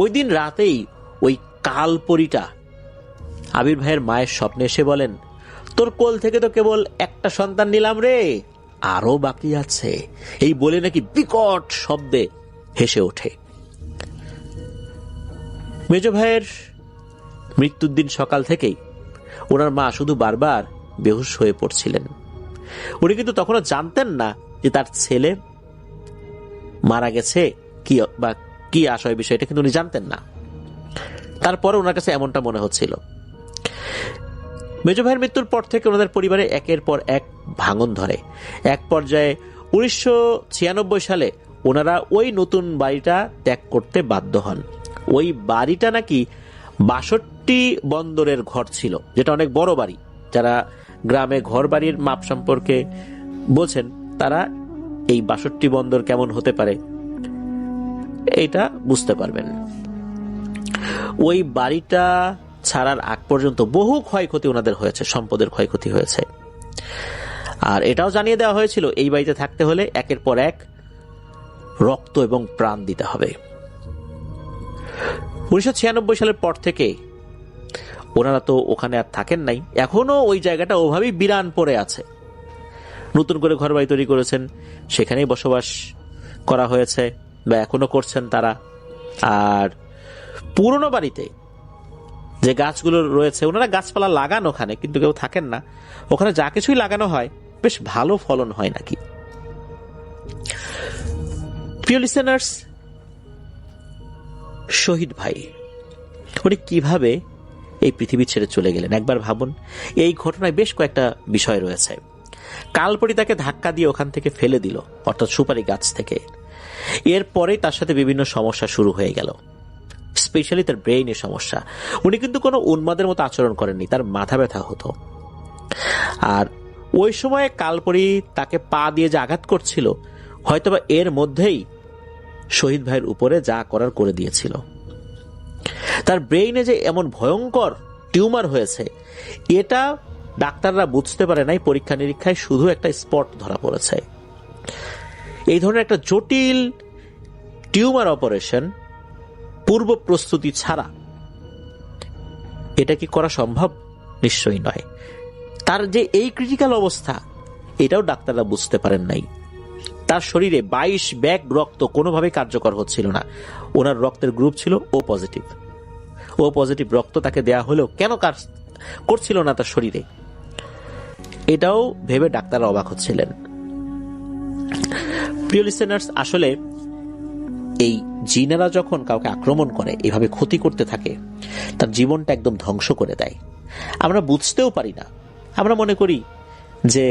ওই দিন রাতেই ওই কালপরিটা আবির ভাইয়ের মায়ের স্বপ্নে এসে বলেন, তোর কোল থেকে তো কেবল একটা সন্তান নিলাম রে, আরো বাকি আছে। এই বলে নাকি বিকট শব্দে হেসে ওঠে। মেজো ভাইয়ের মৃত্যুর দিন সকাল থেকেই ওনার মা শুধু বারবার বেহুশ হয়ে পড়ছিলেন। উনি কিন্তু তখনও জানতেন না যে তার ছেলে মারা গেছে বা কি আশয় বিষয়টা কিন্তু উনি জানতেন না। তারপরে ওনার কাছে এমনটা মনে হচ্ছিল। মেজো ভাইয়ের মৃত্যুর পর থেকে ওনাদের পরিবারে একের পর এক ভাঙন ধরে। এক পর্যায়ে 1996 সালে ওনারা ওই নতুন বাড়িটা ত্যাগ করতে বাধ্য হন। ওই বাড়িটা নাকি 62 বন্দরের ঘর ছিল, যেটা অনেক বড় বাড়ি। যারা গ্রামে ঘর বাড়ির মাপ সম্পর্কে বলছেন তারা এই 62 বন্দর কেমন হতে পারে এটা বুঝতে পারবেন। ওই বাড়িটা ছাড়ার আগ পর্যন্ত বহু ক্ষয়ক্ষতি ওনাদের হয়েছে, সম্পদের ক্ষয়ক্ষতি হয়েছে। আর এটাও জানিয়ে দেওয়া হয়েছিল এই বাড়িতে থাকতে হলে একের পর এক রক্ত এবং প্রাণ দিতে হবে। 1996 সালের পর থেকে ওনারা তো ওখানে আর থাকেন নাই, এখনো ওই জায়গাটা ওভাবেই বিরান পড়ে আছে। নতুন করে ঘর বাড়ি তৈরি করেছেন, সেখানেই বসবাস করা হয়েছে বা এখনো করছেন তারা। আর পুরনো বাড়িতে যে গাছগুলো রয়েছে, ওনারা গাছপালা লাগান ওখানে, কিন্তু কেউ থাকেন না। ওখানে যা কিছুই লাগানো হয় বেশ ভালো ফলন হয় নাকি। প্রিয় লিসেনার্স, শহীদ ভাই উনি কিভাবে এই পৃথিবী ছেড়ে চলে গেলেন একবার ভাবুন। এই ঘটনায় বেশ কয়েকটা বিষয় রয়েছে। কালপরি তাকে ধাক্কা দিয়ে ওখান থেকে ফেলে দিল, অর্থাৎ সুপারি গাছ থেকে। এরপরেই তার সাথে বিভিন্ন সমস্যা শুরু হয়ে গেল, স্পেশালি তার ব্রেইনের সমস্যা। উনি কিন্তু কোনো উন্মাদের মতো আচরণ করেননি, তার মাথা ব্যথা হতো। আর ওই সময়ে কালপরি তাকে পা দিয়ে যে আঘাত করছিল, হয়তোবা এর মধ্যেই শহীদ ভাইয়ের উপরে যা করার করে দিয়েছিল। তার ব্রেইনে যে এমন ভয়ঙ্কর টিউমার হয়েছে, এটা ডাক্তাররা বুঝতে পারে নাই। পরীক্ষা নিরীক্ষায় শুধু একটা স্পট ধরা পড়েছে। এই ধরনের একটা জটিল টিউমার অপারেশন পূর্ব প্রস্তুতি ছাড়া এটা কি করা সম্ভব? নিশ্চয়ই নয়। তার যে এই ক্রিটিক্যাল অবস্থা, এটাও ডাক্তাররা বুঝতে পারেন নাই। তার শরীরে 22 ব্যাগ রক্ত কোনোভাবেই কার্যকর হচ্ছিল না। ওনার রক্তের গ্রুপ ছিল ও পজিটিভ। ও পজিটিভ রক্ত তাকে দেয়া হলেও কেন কাজ করছিল না তার শরীরে, এটাও ভেবে ডাক্তাররা অবাক হচ্ছিলেন। প্রিয় লিসেনার্স, আসলে এই জিনেরা যখন কাউকে আক্রমণ করে, এভাবে ক্ষতি করতে থাকে, তার জীবনটা একদম ধ্বংস করে দেয়। আমরা বুঝতেও পারি না। আমরা মনে করি যে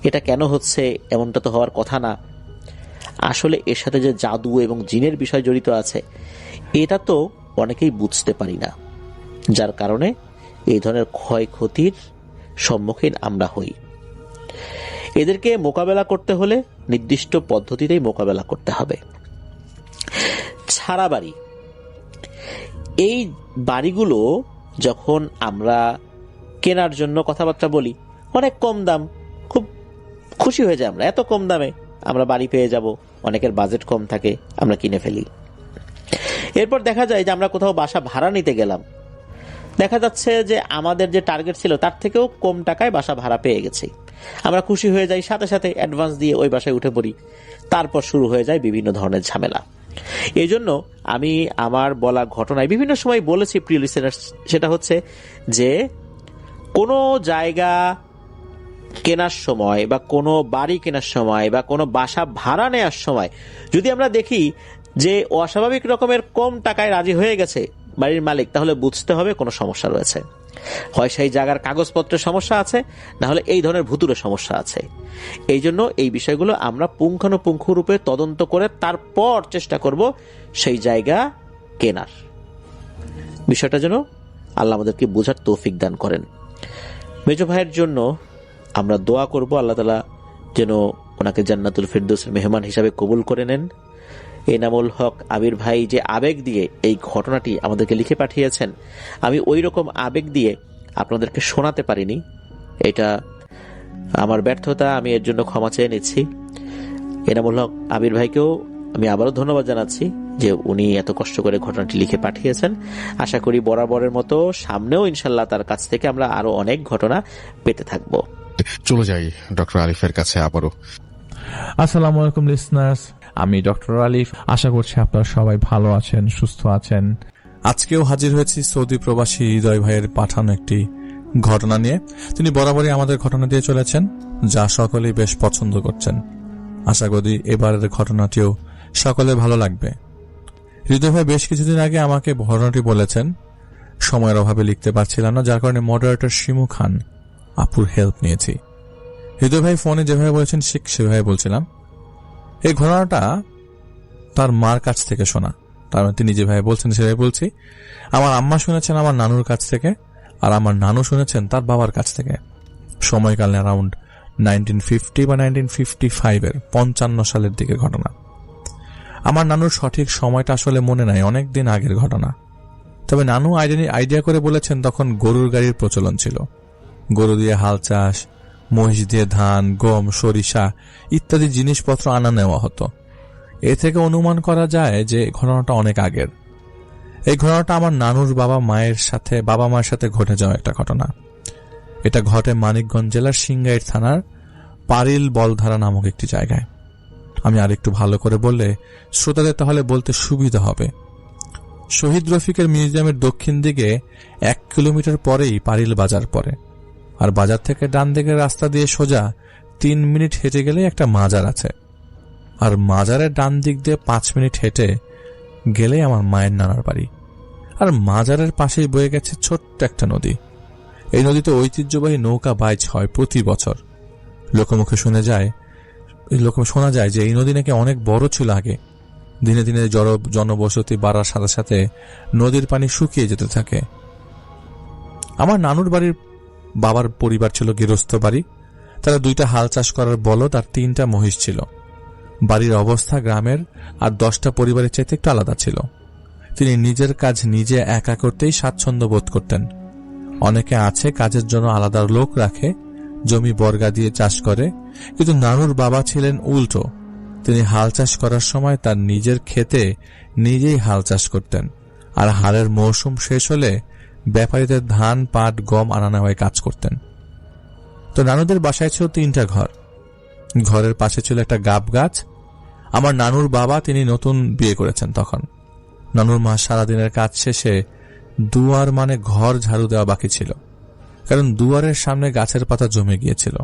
এটা কেন হচ্ছে, এমনটা তো হওয়ার কথা না। আসলে এর সাথে যে জাদু এবং জিনের বিষয় জড়িত আছে, এটা তো অনেকেই বুঝতে পারি না, যার কারণে এই ধরনের ক্ষয়ক্ষতির সম্মুখীন আমরা হই। এদেরকে মোকাবেলা করতে হলে নির্দিষ্ট পদ্ধতিতেই মোকাবেলা করতে হবে। ছাড়া বাড়ি, এই বাড়িগুলো যখন আমরা কেনার জন্য কথাবার্তা বলি, অনেক কম দাম, খুব খুশি হয়ে যায় আমরা, এত কম দামে আমরা বাড়ি পেয়ে যাব। অনেকের বাজেট কম থাকে, আমরা কিনে ফেলি। এরপর দেখা যায় যে আমরা কোথাও বাসা ভাড়া নিতে গেলাম, দেখা যাচ্ছে যে আমাদের যে টার্গেট ছিল তার থেকেও কম টাকায় বাসা ভাড়া পেয়ে গেছি। আমরা খুশি হয়ে যাই, সাথে সাথে অ্যাডভান্স দিয়ে ওই বাসায় উঠে পড়ি। তারপর শুরু হয়ে যায় বিভিন্ন ধরনের ঝামেলা। এই জন্য আমি আমার বলা ঘটনায় বিভিন্ন সময় বলেছি প্রিয় লিসেনার্স, সেটা হচ্ছে যে কোনো জায়গা কেনার সময় বা কোনো বাড়ি কেনার সময় বা কোনো বাসা ভাড়া নেওয়ার সময় যদি আমরা দেখি যে অস্বাভাবিক রকমের কম টাকায় রাজি হয়ে গেছে বাড়ির মালিক, তাহলে বুঝতে হবে কোনো সমস্যা রয়েছে। হয় সেই জায়গার কাগজপত্রের সমস্যা আছে, না হলে এই ধরনের ভুতুরে সমস্যা আছে। এই জন্য এই বিষয়গুলো আমরা পুঙ্খানুপুঙ্খ রূপে তদন্ত করে তারপর চেষ্টা করব সেই জায়গা কেনার। বিষয়টা যেন আল্লাহ আমাদেরকে বোঝার তৌফিক দান করেন। মেজো ভাইয়ের জন্য আমরা দোয়া করব, আল্লাহ তাআলা যেন ওনাকে জান্নাতুল ফিরদৌসের মেহমান হিসাবে কবুল করে নেন। এনামুল হক আবির ভাই যে আবেগ দিয়ে এই ঘটনাটি আমাদেরকে লিখে পাঠিয়েছেন, আমি ওই রকম আবেগ দিয়ে আপনাদেরকে শোনাতে পারিনি, এটা আমার ব্যর্থতা, আমি এর জন্য ক্ষমা চেয়ে নিচ্ছি। এনামুল হক আবির ভাইকেও আমি আবারও ধন্যবাদ জানাচ্ছি যে উনি এত কষ্ট করে ঘটনাটি লিখে পাঠিয়েছেন। আশা করি বরাবরের মতো সামনেও ইনশাল্লাহ তার কাছ থেকে আমরা আরো অনেক ঘটনা পেতে থাকব। চলে যাই ডক্টর আলিফের কাছে আবারও। আসসালামু আলাইকুম লিসনার্স, আমি ডক্টর আলিফ। আশা করছি আপনারা সবাই ভালো আছেন, সুস্থ আছেন। আজকেও হাজির হয়েছি সৌদি প্রবাসী হৃদয় ভাইয়ের পাঠানো একটি ঘটনা নিয়ে। তিনি বরাবরই আমাদের ঘটনা দিয়ে চলেছেন, যা সকলেই বেশ পছন্দ করছেন। আশা করি এবারের ঘটনাটিও সকলের ভালো লাগবে। হৃদয় ভাই বেশ কিছুদিন আগে আমাকে ঘটনাটি বলেছেন, সময়ের অভাবে লিখতে পারছিলাম না, যার কারণে মডারেটর শিমু খান আপুর হেল্প নিয়েছি। হৃদয় ভাই ফোনে যেভাবে বলেছেন ঠিক সেভাবে বলছিলাম। এই ঘটনাটা তার মার কাছ থেকে শোনা, তার মানে তিনি যেভাবে বলছেন সেভাবে বলছি। আমার আম্মা শুনেছেন আমার নানুর কাছ থেকে, আর আমার নানু শুনেছেন তার বাবার কাছ থেকে। সময়কালে অ্যারাউন্ড 1950 বা 1955-এর 55 সালের দিকে ঘটনা। আমার নানুর সঠিক সময়টা আসলে মনে নাই, অনেক দিন আগের ঘটনা। তবে নানু আইডিয়া করে বলেছেন তখন গরুর গাড়ির প্রচলন ছিল। গরু দিয়ে হাল চাষ, মহিষ দিয়ে ধান, গম, সরিষা ইত্যাদি জিনিসপত্র আনা নেওয়া হতো। এ থেকে অনুমান করা যায় যে ঘটনাটা অনেক আগের। এই ঘটনাটা আমার নানুর বাবা মায়ের সাথে ঘটে যাওয়া একটা ঘটনা। এটা ঘটে মানিকগঞ্জ জেলার সিংগাইর থানার পারিল বলধারা নামক একটি জায়গায়। আমি আরেকটু ভালো করে বললে শ্রোতাদের তাহলে বলতে সুবিধা হবে। শহীদ রফিকের মিউজিয়ামের দক্ষিণ দিকে 1 কিলোমিটার পরেই পারিল বাজার পড়ে, আর বাজার থেকে ডান দিকের রাস্তা দিয়ে সোজা 3 মিনিট হেঁটে গেলে একটা মাজার আছে, আর মাজারের ডান দিক দিয়ে 5 মিনিট হেঁটে গেলে আমার মায়ের নানার বাড়ি। আর মাজারের পাশেই বয়ে গেছে ছোট্ট একটা নদী। এই নদীতে ঐতিহ্যবাহী নৌকা বাইচ হয় প্রতি বছর। লোকমুখে শোনা যায় যে এই নদী নাকি অনেক বড় ছিল আগে। দিনে দিনে জনবসতি বাড়ার সাথে সাথে নদীর পানি শুকিয়ে যেতে থাকে। আমার নানুর বাড়ির বাবার পরিবার ছিল গৃহস্থ বাড়ি। তারা 2টা হাল চাষ করার বলদ আর 3টা মহিষ ছিল। বাড়ির অবস্থা গ্রামের আর 10টা পরিবারের চাইতে একটু আলাদা ছিল। তিনি নিজের কাজ নিজে একা করতেই স্বাচ্ছন্দ্য বোধ করতেন। অনেকে আছে কাজের জন্য আলাদা লোক রাখে, জমি বর্গা দিয়ে চাষ করে, কিন্তু নানুর বাবা ছিলেন উল্টো। তিনি হাল চাষ করার সময় তার নিজের ক্ষেতে নিজেই হাল চাষ করতেন, আর হালের মৌসুম শেষ হলে ব্যাপারীদের ধান, পাট, গম আনা নেওয়ায় কাজ করতেন। তো নানুদের বাসায় ছিল 3টা ঘর। ঘরের পাশে ছিল একটা গাব গাছ। আমার নানুর বাবা তিনি নতুন বিয়ে করেছেন তখন। নানুর মা সারাদিনের কাজ শেষে দুয়ার মানে ঘর ঝাড়ু দেওয়া বাকি ছিল, কারণ দুয়ারের সামনে গাছের পাতা জমে গিয়েছিল।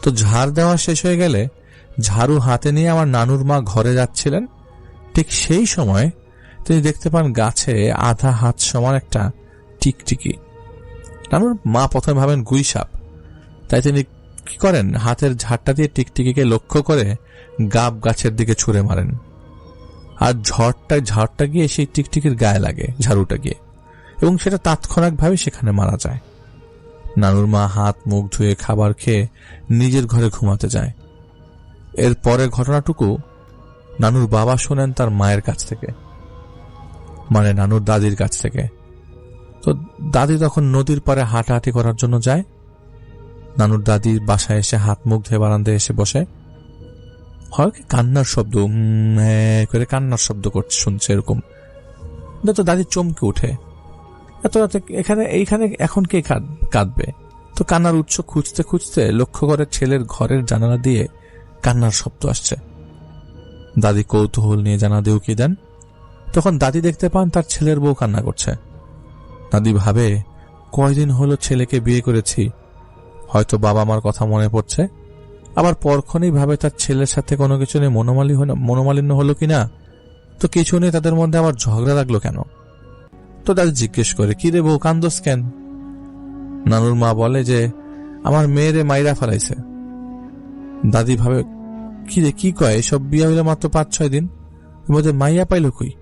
তো ঝাড় দেওয়া শেষ হয়ে গেলে ঝাড়ু হাতে নিয়ে আমার নানুর মা ঘরে যাচ্ছিলেন। ঠিক সেই সময় তিনি দেখতে পান গাছে আধা হাত সমান একটা টিকটিকি। নানুর মা প্রথমে ভাবেন গুই সাপ, তাই তিনি কি করেন, হাতের ঝাড়টা দিয়ে টিকটিকিকে লক্ষ্য করে গাব গাছের দিকে ছুঁড়ে মারেন। আর ঝড়টা গিয়ে সেই টিকটিকির গায়ে লাগে, ঝাড়ুটা গিয়ে, এবং সেটা তাৎক্ষণিকভাবে সেখানে মারা যায়। নানুর মা হাত মুখ ধুয়ে খাবার খেয়ে নিজের ঘরে ঘুমাতে যায়। এর পরের ঘটনাটুকু নানুর বাবা শোনেন তার মায়ের কাছ থেকে, মানে নানুর দাদির কাছ থেকে। তো দাদি তখন নদীর পাড়ে হাঁটাহাঁটি করার জন্য যায়। নানুর দাদির বাসায় এসে হাত মুখ ধুয়ে বারান্দায় এসে বসে, হয় কান্নার শব্দ, করে কান্নার শব্দ করছে, শুনছে এরকম। তো দাদি চমকে উঠে, এত রাতে এইখানে এখন কে কাঁদবে? তো কান্নার উৎস খুঁজতে খুঁজতে লক্ষ্য করে ছেলের ঘরের জানালা দিয়ে কান্নার শব্দ আসছে। দাদি কৌতূহল নিয়ে জানালা দিয়ে উকিয়ে দেন। তখন দাদি দেখতে পান তার ছেলের বউ কান্না করছে। দাদি ভাবে কয়দিন হলো ছেলেকে বিয়ে করেছি, হয়তো বাবা মার কথা মনে পড়ছে, আবার পরক্ষণেই ভাবে তার ছেলের সাথে কোনো কিছু নিয়ে মনোমালিন্য হলো কিনা, তো কিছু নিয়ে তাদের মধ্যে আবার ঝগড়া লাগলো কেন। তো দাদি জিজ্ঞেস করে, কি রে বউ, কান্দোস কেন? নানুর মা বলে যে আমার মেয়েরে মাইরা ফেলাইছে। দাদি ভাবে, কি রে, কি কয়, এসব বিয়ে হইলে মাত্র 5-6 দিন, এর মধ্যে মাইয়া পাইল কই?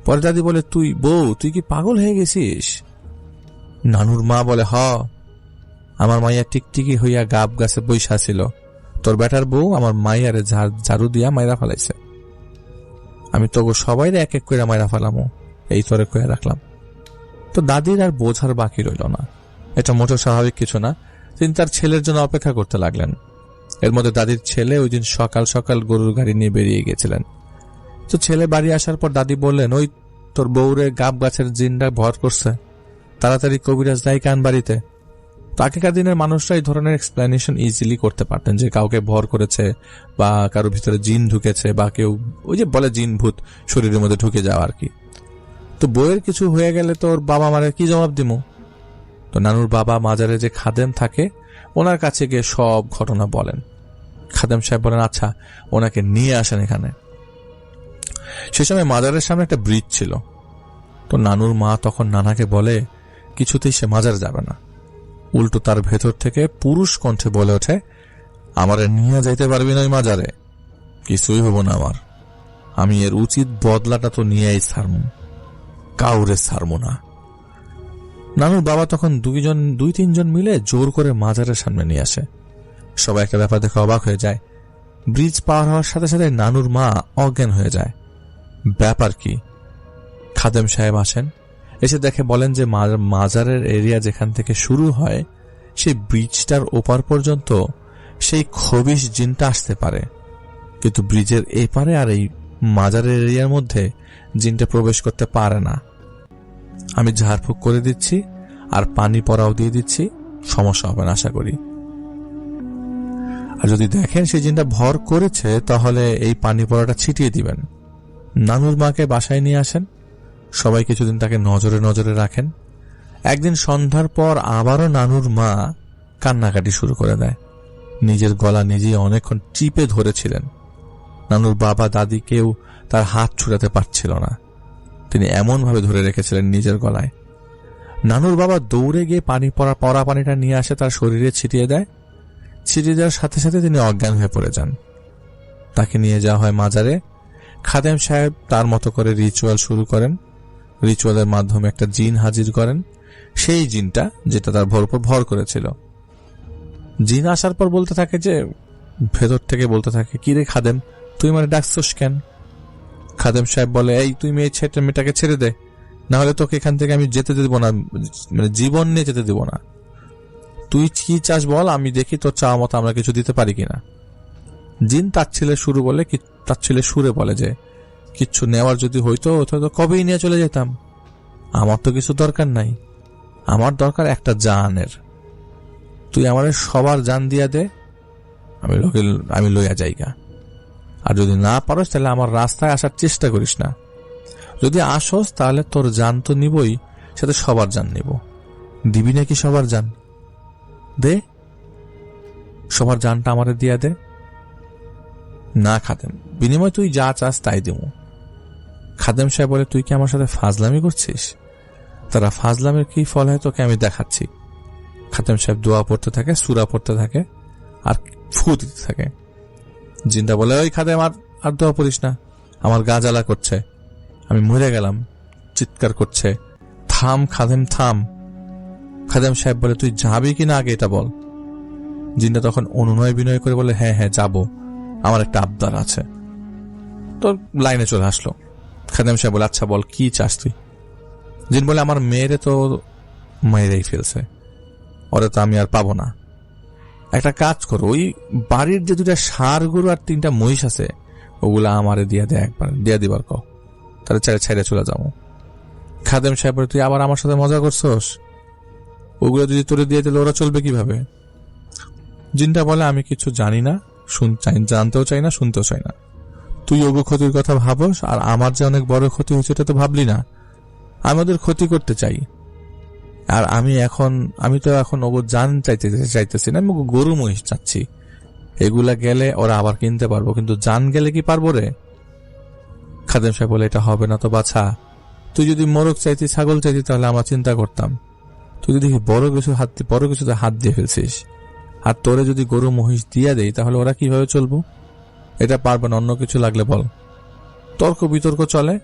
পরে দাদি বলে, তুই বউ, তুই কি পাগল হয়ে গেছিস? নানুর মা বলে, হ, আমার মাইয়া টিকটিকি হইয়া গাব গাছে বইসা ছিল, তোর বেটার বউ আমার মাইয়ারে ঝাড়ু দিয়া মাইরা ফেলাইছে। আমি তো সবাই এক এক করে মাইরা ফেলামো, এই তরে কয়ে রাখলাম। তো দাদির আর বোঝার বাকি রইল না। এটা মোটেও স্বাভাবিক কিছু না। তিনি তার ছেলের জন্য অপেক্ষা করতে লাগলেন। এর মধ্যে দাদির ছেলে ওই দিন সকাল সকাল গরুর গাড়ি নিয়ে বেরিয়ে গেছিলেন। তো ছেলে বাড়ি আসার পর দাদি বললেন, ওই তোর বউরে গাব গাছের জিনটা ভর করছে, তাড়াতাড়ি কবিরাজ দায় কান বাড়িতে। তো আগেকার দিনের মানুষরা এই ধরনের এক্সপ্লেনেশন ইজিলি করতে পারতেন, যে কাউকে ভর করেছে বা কারোর ভিতরে জিন ঢুকেছে, বা কেউ ওই যে বলে জিন ভূত শরীরের মধ্যে ঢুকে যাওয়া আর কি। তো বউয়ের কিছু হয়ে গেলে তোর বাবা মারে কি জবাব দিমু? তো নানুর বাবা মাজারে যে খাদেম থাকে ওনার কাছে গিয়ে সব ঘটনা বলেন। খাদেম সাহেব বলেন, আচ্ছা ওনাকে নিয়ে আসেন এখানে। সে সময় মাজারের সামনে একটা ব্রিজ ছিল। তো নানুর মা তখন নানাকে বলে, কিছুতেই সে মাজারে যাবে না। উল্টো তার ভেতর থেকে পুরুষ কণ্ঠে বলে ওঠে, আমারে নিয়ে যাইতে পারবি না ওই মাজারে, কিছুই হবো না আমার, আমি এর উচিত বদলাটা তো নিয়েই ছাড়মু, কাউরে ছাড়মু না। নানুর বাবা তখন 2-3 জন মিলে জোর করে মাজারের সামনে নিয়ে আসে। সবাই একটা ব্যাপার দেখে অবাক হয়ে যায়। ব্রিজ পার হওয়ার সাথে সাথে নানুর মা অজ্ঞান হয়ে যায়। ব্যাপার কি? খাদেম সাহেব আসেন, এসে দেখে বলেন যে মাজারের এরিয়া যেখান থেকে শুরু হয় সেই ব্রিজটার ওপার পর্যন্ত সেই খবিশ জিনটা আসতে পারে, কিন্তু ব্রিজের এপারে আর এই মাজারের এরিয়ার মধ্যে জিনটা প্রবেশ করতে পারে না। আমি ঝাড়ফুঁক করে দিচ্ছি আর পানি পড়াও দিয়ে দিচ্ছি, সমস্যা হবে না আশা করি। আর যদি দেখেন সেই জিনটা ভর করেছে তাহলে এই পানি পড়াটা ছিটিয়ে দিবেন। নানুর মাকে বাসায় নিয়ে আসেন, সবাই কিছুদিন তাকে নজরে নজরে রাখেন। একদিন সন্ধ্যার পর আবারও নানুর মা কান্নাকাটি শুরু করে দেয়। নিজের গলা নিজেই অনেকক্ষণ চিপে ধরেছিলেন। নানুর বাবা দাদি কেউ তার হাত ছুটাতে পারছিল না, তিনি এমন ভাবে ধরে রেখেছিলেন নিজের গলায়। নানুর বাবা দৌড়ে গিয়ে পড়া পানিটা নিয়ে আসে, তার শরীরে ছিটিয়ে দেয়। ছিটিয়ে দেওয়ার সাথে সাথে তিনি অজ্ঞান হয়ে পড়ে যান। তাকে নিয়ে যাওয়া হয় মাজারে। খাদেম সাহেব তার মতো করে রিচুয়াল শুরু করেন। রিচুয়ালের মাধ্যমে একটা জিন হাজির করেন, সেই জিনটা যেটা তার ভর করেছিল। জিন আসার পর বলতে থাকে যে, ভেতর থেকে বলতে থাকে, কি রে খাদেম, তুই মানে ডাকছস কেন? খাদেম সাহেব বলে, এই তুই মেয়েটাকে ছেড়ে দে, না হলে তোকে এখান থেকে আমি যেতে দেব না, মানে জীবন নিয়ে যেতে দেব না। তুই কি চাস বল, আমি দেখি তোর চাওয়া মতো আমরা কিছু দিতে পারি কিনা। জিন তার ছেলে সুরে বলে যে, কিচ্ছু নেওয়ার যদি হইতো তো কবেই নিয়ে চলে যেতাম, আমার তো কিছু দরকার নাই, আমার দরকার একটা জানের। তুই আমার সবার জান দিয়া দে, আমি লইয়া যাইগা। আর যদি না পারস তাহলে আমার রাস্তায় আসার চেষ্টা করিস না। যদি আসস তাহলে তোর জান তো নিবই, সাথে সবার জান নিব। দিবি নাকি সবার জান? দে, সবার জানটা আমারে দিয়া দে। না খাদেম, বিনিময় তুই যা চাস তাই দিব। খাদেম সাহেব বলে, তুই কি আমার সাথে ফাজলামি করছিস? তারা ফাজলামের কি ফল হয় তোকে আমি দেখাচ্ছি। খাদেম সাহেব দোয়া পড়তে থাকে, সূরা পড়তে থাকে আর ফু দিতে থাকে। জিনটা বলে, ওই খাদেম আর দোয়া পড়িস না, আমার গা জ্বালা করছে, আমি মরে গেলাম। চিৎকার করছে, থাম খাদেম থাম। খাদেম সাহেব বলে, তুই যাবি কিনা আগে এটা বল। জিনটা তখন অনুনয় বিনয় করে বলে, হ্যাঁ হ্যাঁ যাবো, আমার একটা আবদার আছে। তো লাইনে চলে আসলো। খাদেম সাহেব বলে, আচ্ছা বল কি চাস তুই? জিন বলে, আমার মেয়েরে তো মেয়েরাই ফেলছে, ওরা তো আমি আর পাবো না। একটা কাজ করো, ওই বাড়ির যে 2টা ষাঁড় গরু আর 3টা মহিষ আছে ওগুলা আমারে দিয়া দে, একবার দিয়া দিবার কও, তাহলে ছেড়ে চলে যাবো। খাদেম সাহেব বলে, তুই আবার আমার সাথে মজা করছস? ওগুলো যদি তোরে দিয়ে দিলে ওরা চলবে কিভাবে? জিনটা বলে, আমি কিছু জানি না, জানতেও চাই না, শুনতেও চাই না। তুই ওগো ক্ষতির কথা ভাবস, আর আমার যে অনেক বড় ক্ষতি হয়েছে এটা তো ভাবলি না। আমি ওদের ক্ষতি করতে চাই, আর আমি তো এখন জান চাইতেছি না, আমি গরু মহিষ চাচ্ছি। এগুলা গেলে ওরা আবার কিনতে পারবো, কিন্তু জান গেলে কি পারবো রে? খাদেম সাহেব বলে, এটা হবে না তো বাছা, তুই যদি মোরগ চাইতি, ছাগল চাইতি, তাহলে আমরা চিন্তা করতাম। তুই যদি বড় কিছুতে হাত দিয়ে ফেলছিস, আর তোরে যদি গরু মহিষ দিয়া দেই, তাহলে ওরা কিভাবে চলবো? এটা পারবে না, অন্য কিছু লাগলে বল। তর্ক বিতর্ক চলে।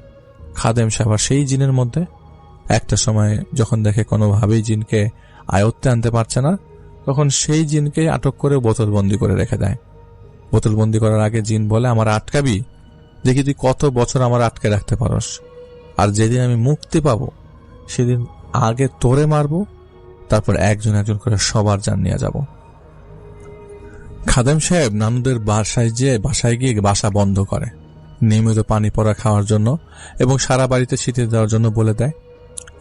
খাদেম সাহেব সেই জিনের মধ্যে একটা সময় যখন দেখে কোনোভাবেই জিনকে আয়ত্তে আনতে পারছে না, তখন সেই জিনকে আটক করে বোতলবন্দি করে রেখে দেয়। বোতলবন্দি করার আগে জিন বলে, আমার আটকাবি, দেখি তুই কত বছর আমার আটকে রাখতে পারস, আর যেদিন আমি মুক্তি পাবো সেদিন আগে তোরে মারবো, তারপর একজন একজন করে সবার জান নিয়ে যাব। খাদেম সাহেব নানুদের বাসায় গিয়ে বাসা বন্ধ করে, নিয়মিত পানি পড়া খাওয়ার জন্য এবং সারা বাড়িতে ছিটিয়ে দেওয়ার জন্য বলে দেয়।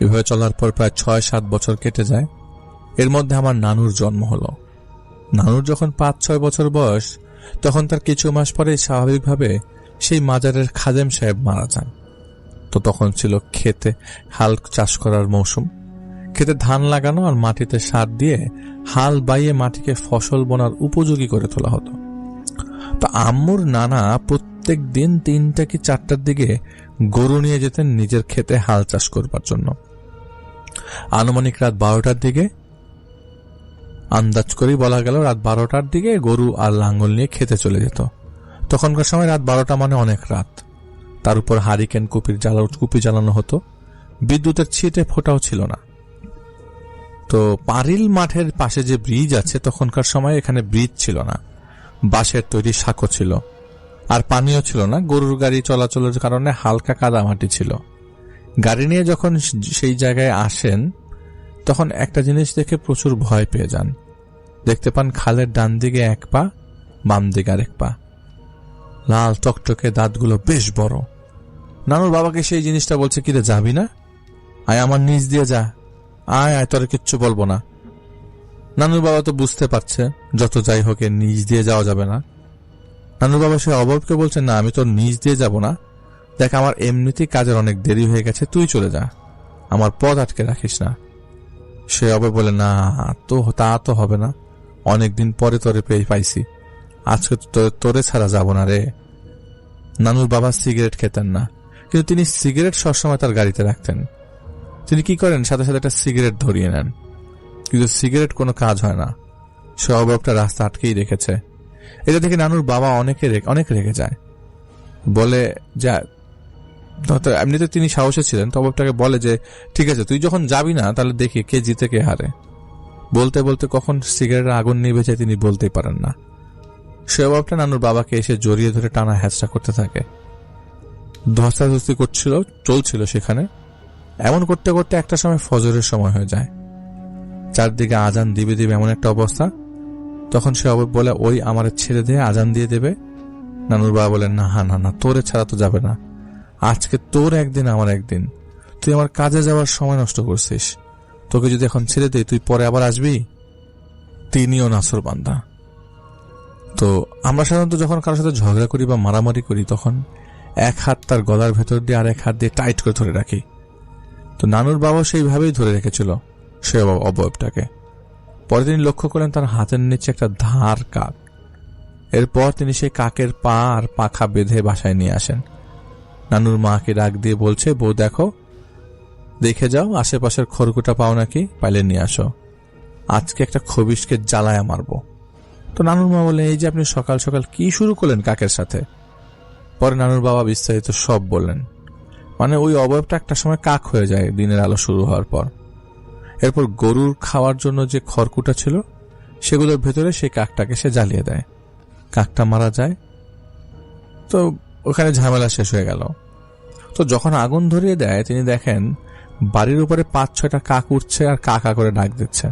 এভাবে চলার পর প্রায় 6-7 বছর কেটে যায়। এর মধ্যে আমার নানুর জন্ম হলো। নানুর যখন 5-6 বছর বয়স, তখন তার কিছু মাস পরে স্বাভাবিকভাবে সেই মাজারের খাদেম সাহেব মারা যান। তো তখন ছিল ক্ষেতে হাল চাষ করার মৌসুম। ক্ষেতে ধান লাগানো আর মাটিতে সার দিয়ে হাল বাইয়ে মাটিকে ফসল বোনার উপযোগী করে তোলা হতো। তো আম্মুর নানা প্রত্যেক দিন 3টা কি 4টার দিকে গরু নিয়ে যেতেন নিজের ক্ষেতে হাল চাষ করবার জন্য। আনুমানিক রাত 12টার দিকে, আন্দাজ করেই বলা গেল রাত 12টার দিকে গরু আর লাঙ্গল নিয়ে খেতে চলে যেত। তখনকার সময় রাত 12টা মানে অনেক রাত। তার উপর হারিকেন কুপি জ্বালানো হতো। বিদ্যুতের ছিটে ফোটাও ছিল না। তো পারিল মাঠের পাশে যে ব্রিজ আছে, তখনকার সময় এখানে ব্রিজ ছিল না, বাঁশের তৈরি সাঁকো ছিল, আর পানিও ছিল না। গরুর গাড়ি চলাচলের কারণে হালকা কাদামাটি ছিল। গাড়ি নিয়ে যখন সেই জায়গায় আসেন, তখন একটা জিনিস দেখে প্রচুর ভয় পেয়ে যান। দেখতে পান খালের ডান দিকে 1 পা, বাম দিকে আরেক পা, লাল টকটকে, দাঁতগুলো বেশ বড়। নানুর বাবাকে সেই জিনিসটা বলছে, কিরে যাবি না? আয় আমার নিচ দিয়ে যা, আয় তোর কিচ্ছু বলবো না। নানুর বাবা তো বুঝতে পারছে যত যাই হোক নিচ দিয়ে যাওয়া যাবে না। নানুর বাবা সে অবয়বকে বলছে, না আমি তোর নিচ দিয়ে যাব না, দেখ আমার এমনিতেই কাজের অনেক দেরি হয়ে গেছে, তুই চলে যা, আমার পথ আটকে রাখিস না। সে অবয়ব বলে, না তো তা তো হবে না, অনেকদিন পরে তোরে পাইছি, আজকে তোরে ছাড়া যাব না রে। নানুর বাবা সিগারেট খেতেন না, কিন্তু তিনি সিগারেট সবসময় তার গাড়িতে রাখতেন। তিনি কি করেন, সাথে সাথে একটা সিগারেট ধরিয়ে নেন, কিন্তু সিগারেট কোনো কাজ হয় না। সে অবয়বটা রাস্তা আটকেই রেখেছে। এটা দেখে নানুর বাবা অনেক রেগে যায়, বলে যা। এমনিতে তিনি সাহসী ছিলেন, তো অবয়বটাকে বলে যে ঠিক আছে, তুই যখন যাবি না তাহলে দেখি কে জিতে কে হারে। বলতে বলতে কখন সিগারেটের আগুন নিভে যায় তিনি বলতেই পারেন না। সে অবয়বটা নানুর বাবাকে এসে জড়িয়ে ধরে টানা হ্যাচড়া করতে থাকে। ধস্তাধস্তি চলছিল সেখানে। এমন করতে করতে একটা সময় ফজরের সময় হয়ে যায়। চারদিকে আজান দিবে এমন একটা অবস্থা। তখন সে অবয়ব বলে, ওই আমার ছেড়ে দিয়ে আজান দিয়ে দেবে। নানুর বাবা বলেন, না না না, তোরে ছাড়া তো যাবে না, আজকে তোর একদিন আমার একদিন, তুই আমার কাজে যাওয়ার সময় নষ্ট করছিস, তোকে যদি এখন ছেড়ে দেই তুই পরে আবার আসবি। তিনিও নাসর বান্দা। তো আমরা সাধারণত যখন কারোর সাথে ঝগড়া করি বা মারামারি করি, তখন এক হাত তার গলার ভেতর দিয়ে আর এক হাত দিয়ে টাইট করে ধরে রাখি। তো নানুর বাবা সেইভাবেই ধরে রেখেছিল সে অবয়বটাকে। পরে তিনি লক্ষ্য করেন তার হাতের নিচে একটা ধার কাক। এরপর তিনি সেই কাকের পা আর পাখা বেঁধে বাসায় নিয়ে আসেন। নানুর মাকে ডাক দিয়ে বলছে, বউ দেখে যাও আশেপাশের খড়কুটা পাও নাকি, পাইলে নিয়ে আসো, আজকে একটা খবিশকে জ্বালায়া মারবো। তো নানুর মা বলে, এই যে আপনি সকাল সকাল কি শুরু করলেন কাকের সাথে? পরে নানুর বাবা বিস্তারিত সব বললেন। মানে ওই অবয়বটা একটা সময় কাক হয়ে যায় দিনের আলো শুরু হওয়ার পর। এরপর গরুর খাওয়ার জন্য যে খড়কুটা ছিল সেগুলোর ভেতরে সেই কাকটাকে সে জ্বালিয়ে দেয়। কাকটা মারা যায়। তো ওখানে ঝামেলা শেষ হয়ে গেল। তো যখন আগুন ধরিয়ে দেয়, তিনি দেখেন বাড়ির উপরে 5-6টা কাক উঠছে আর কাকা করে ডাক দিচ্ছে।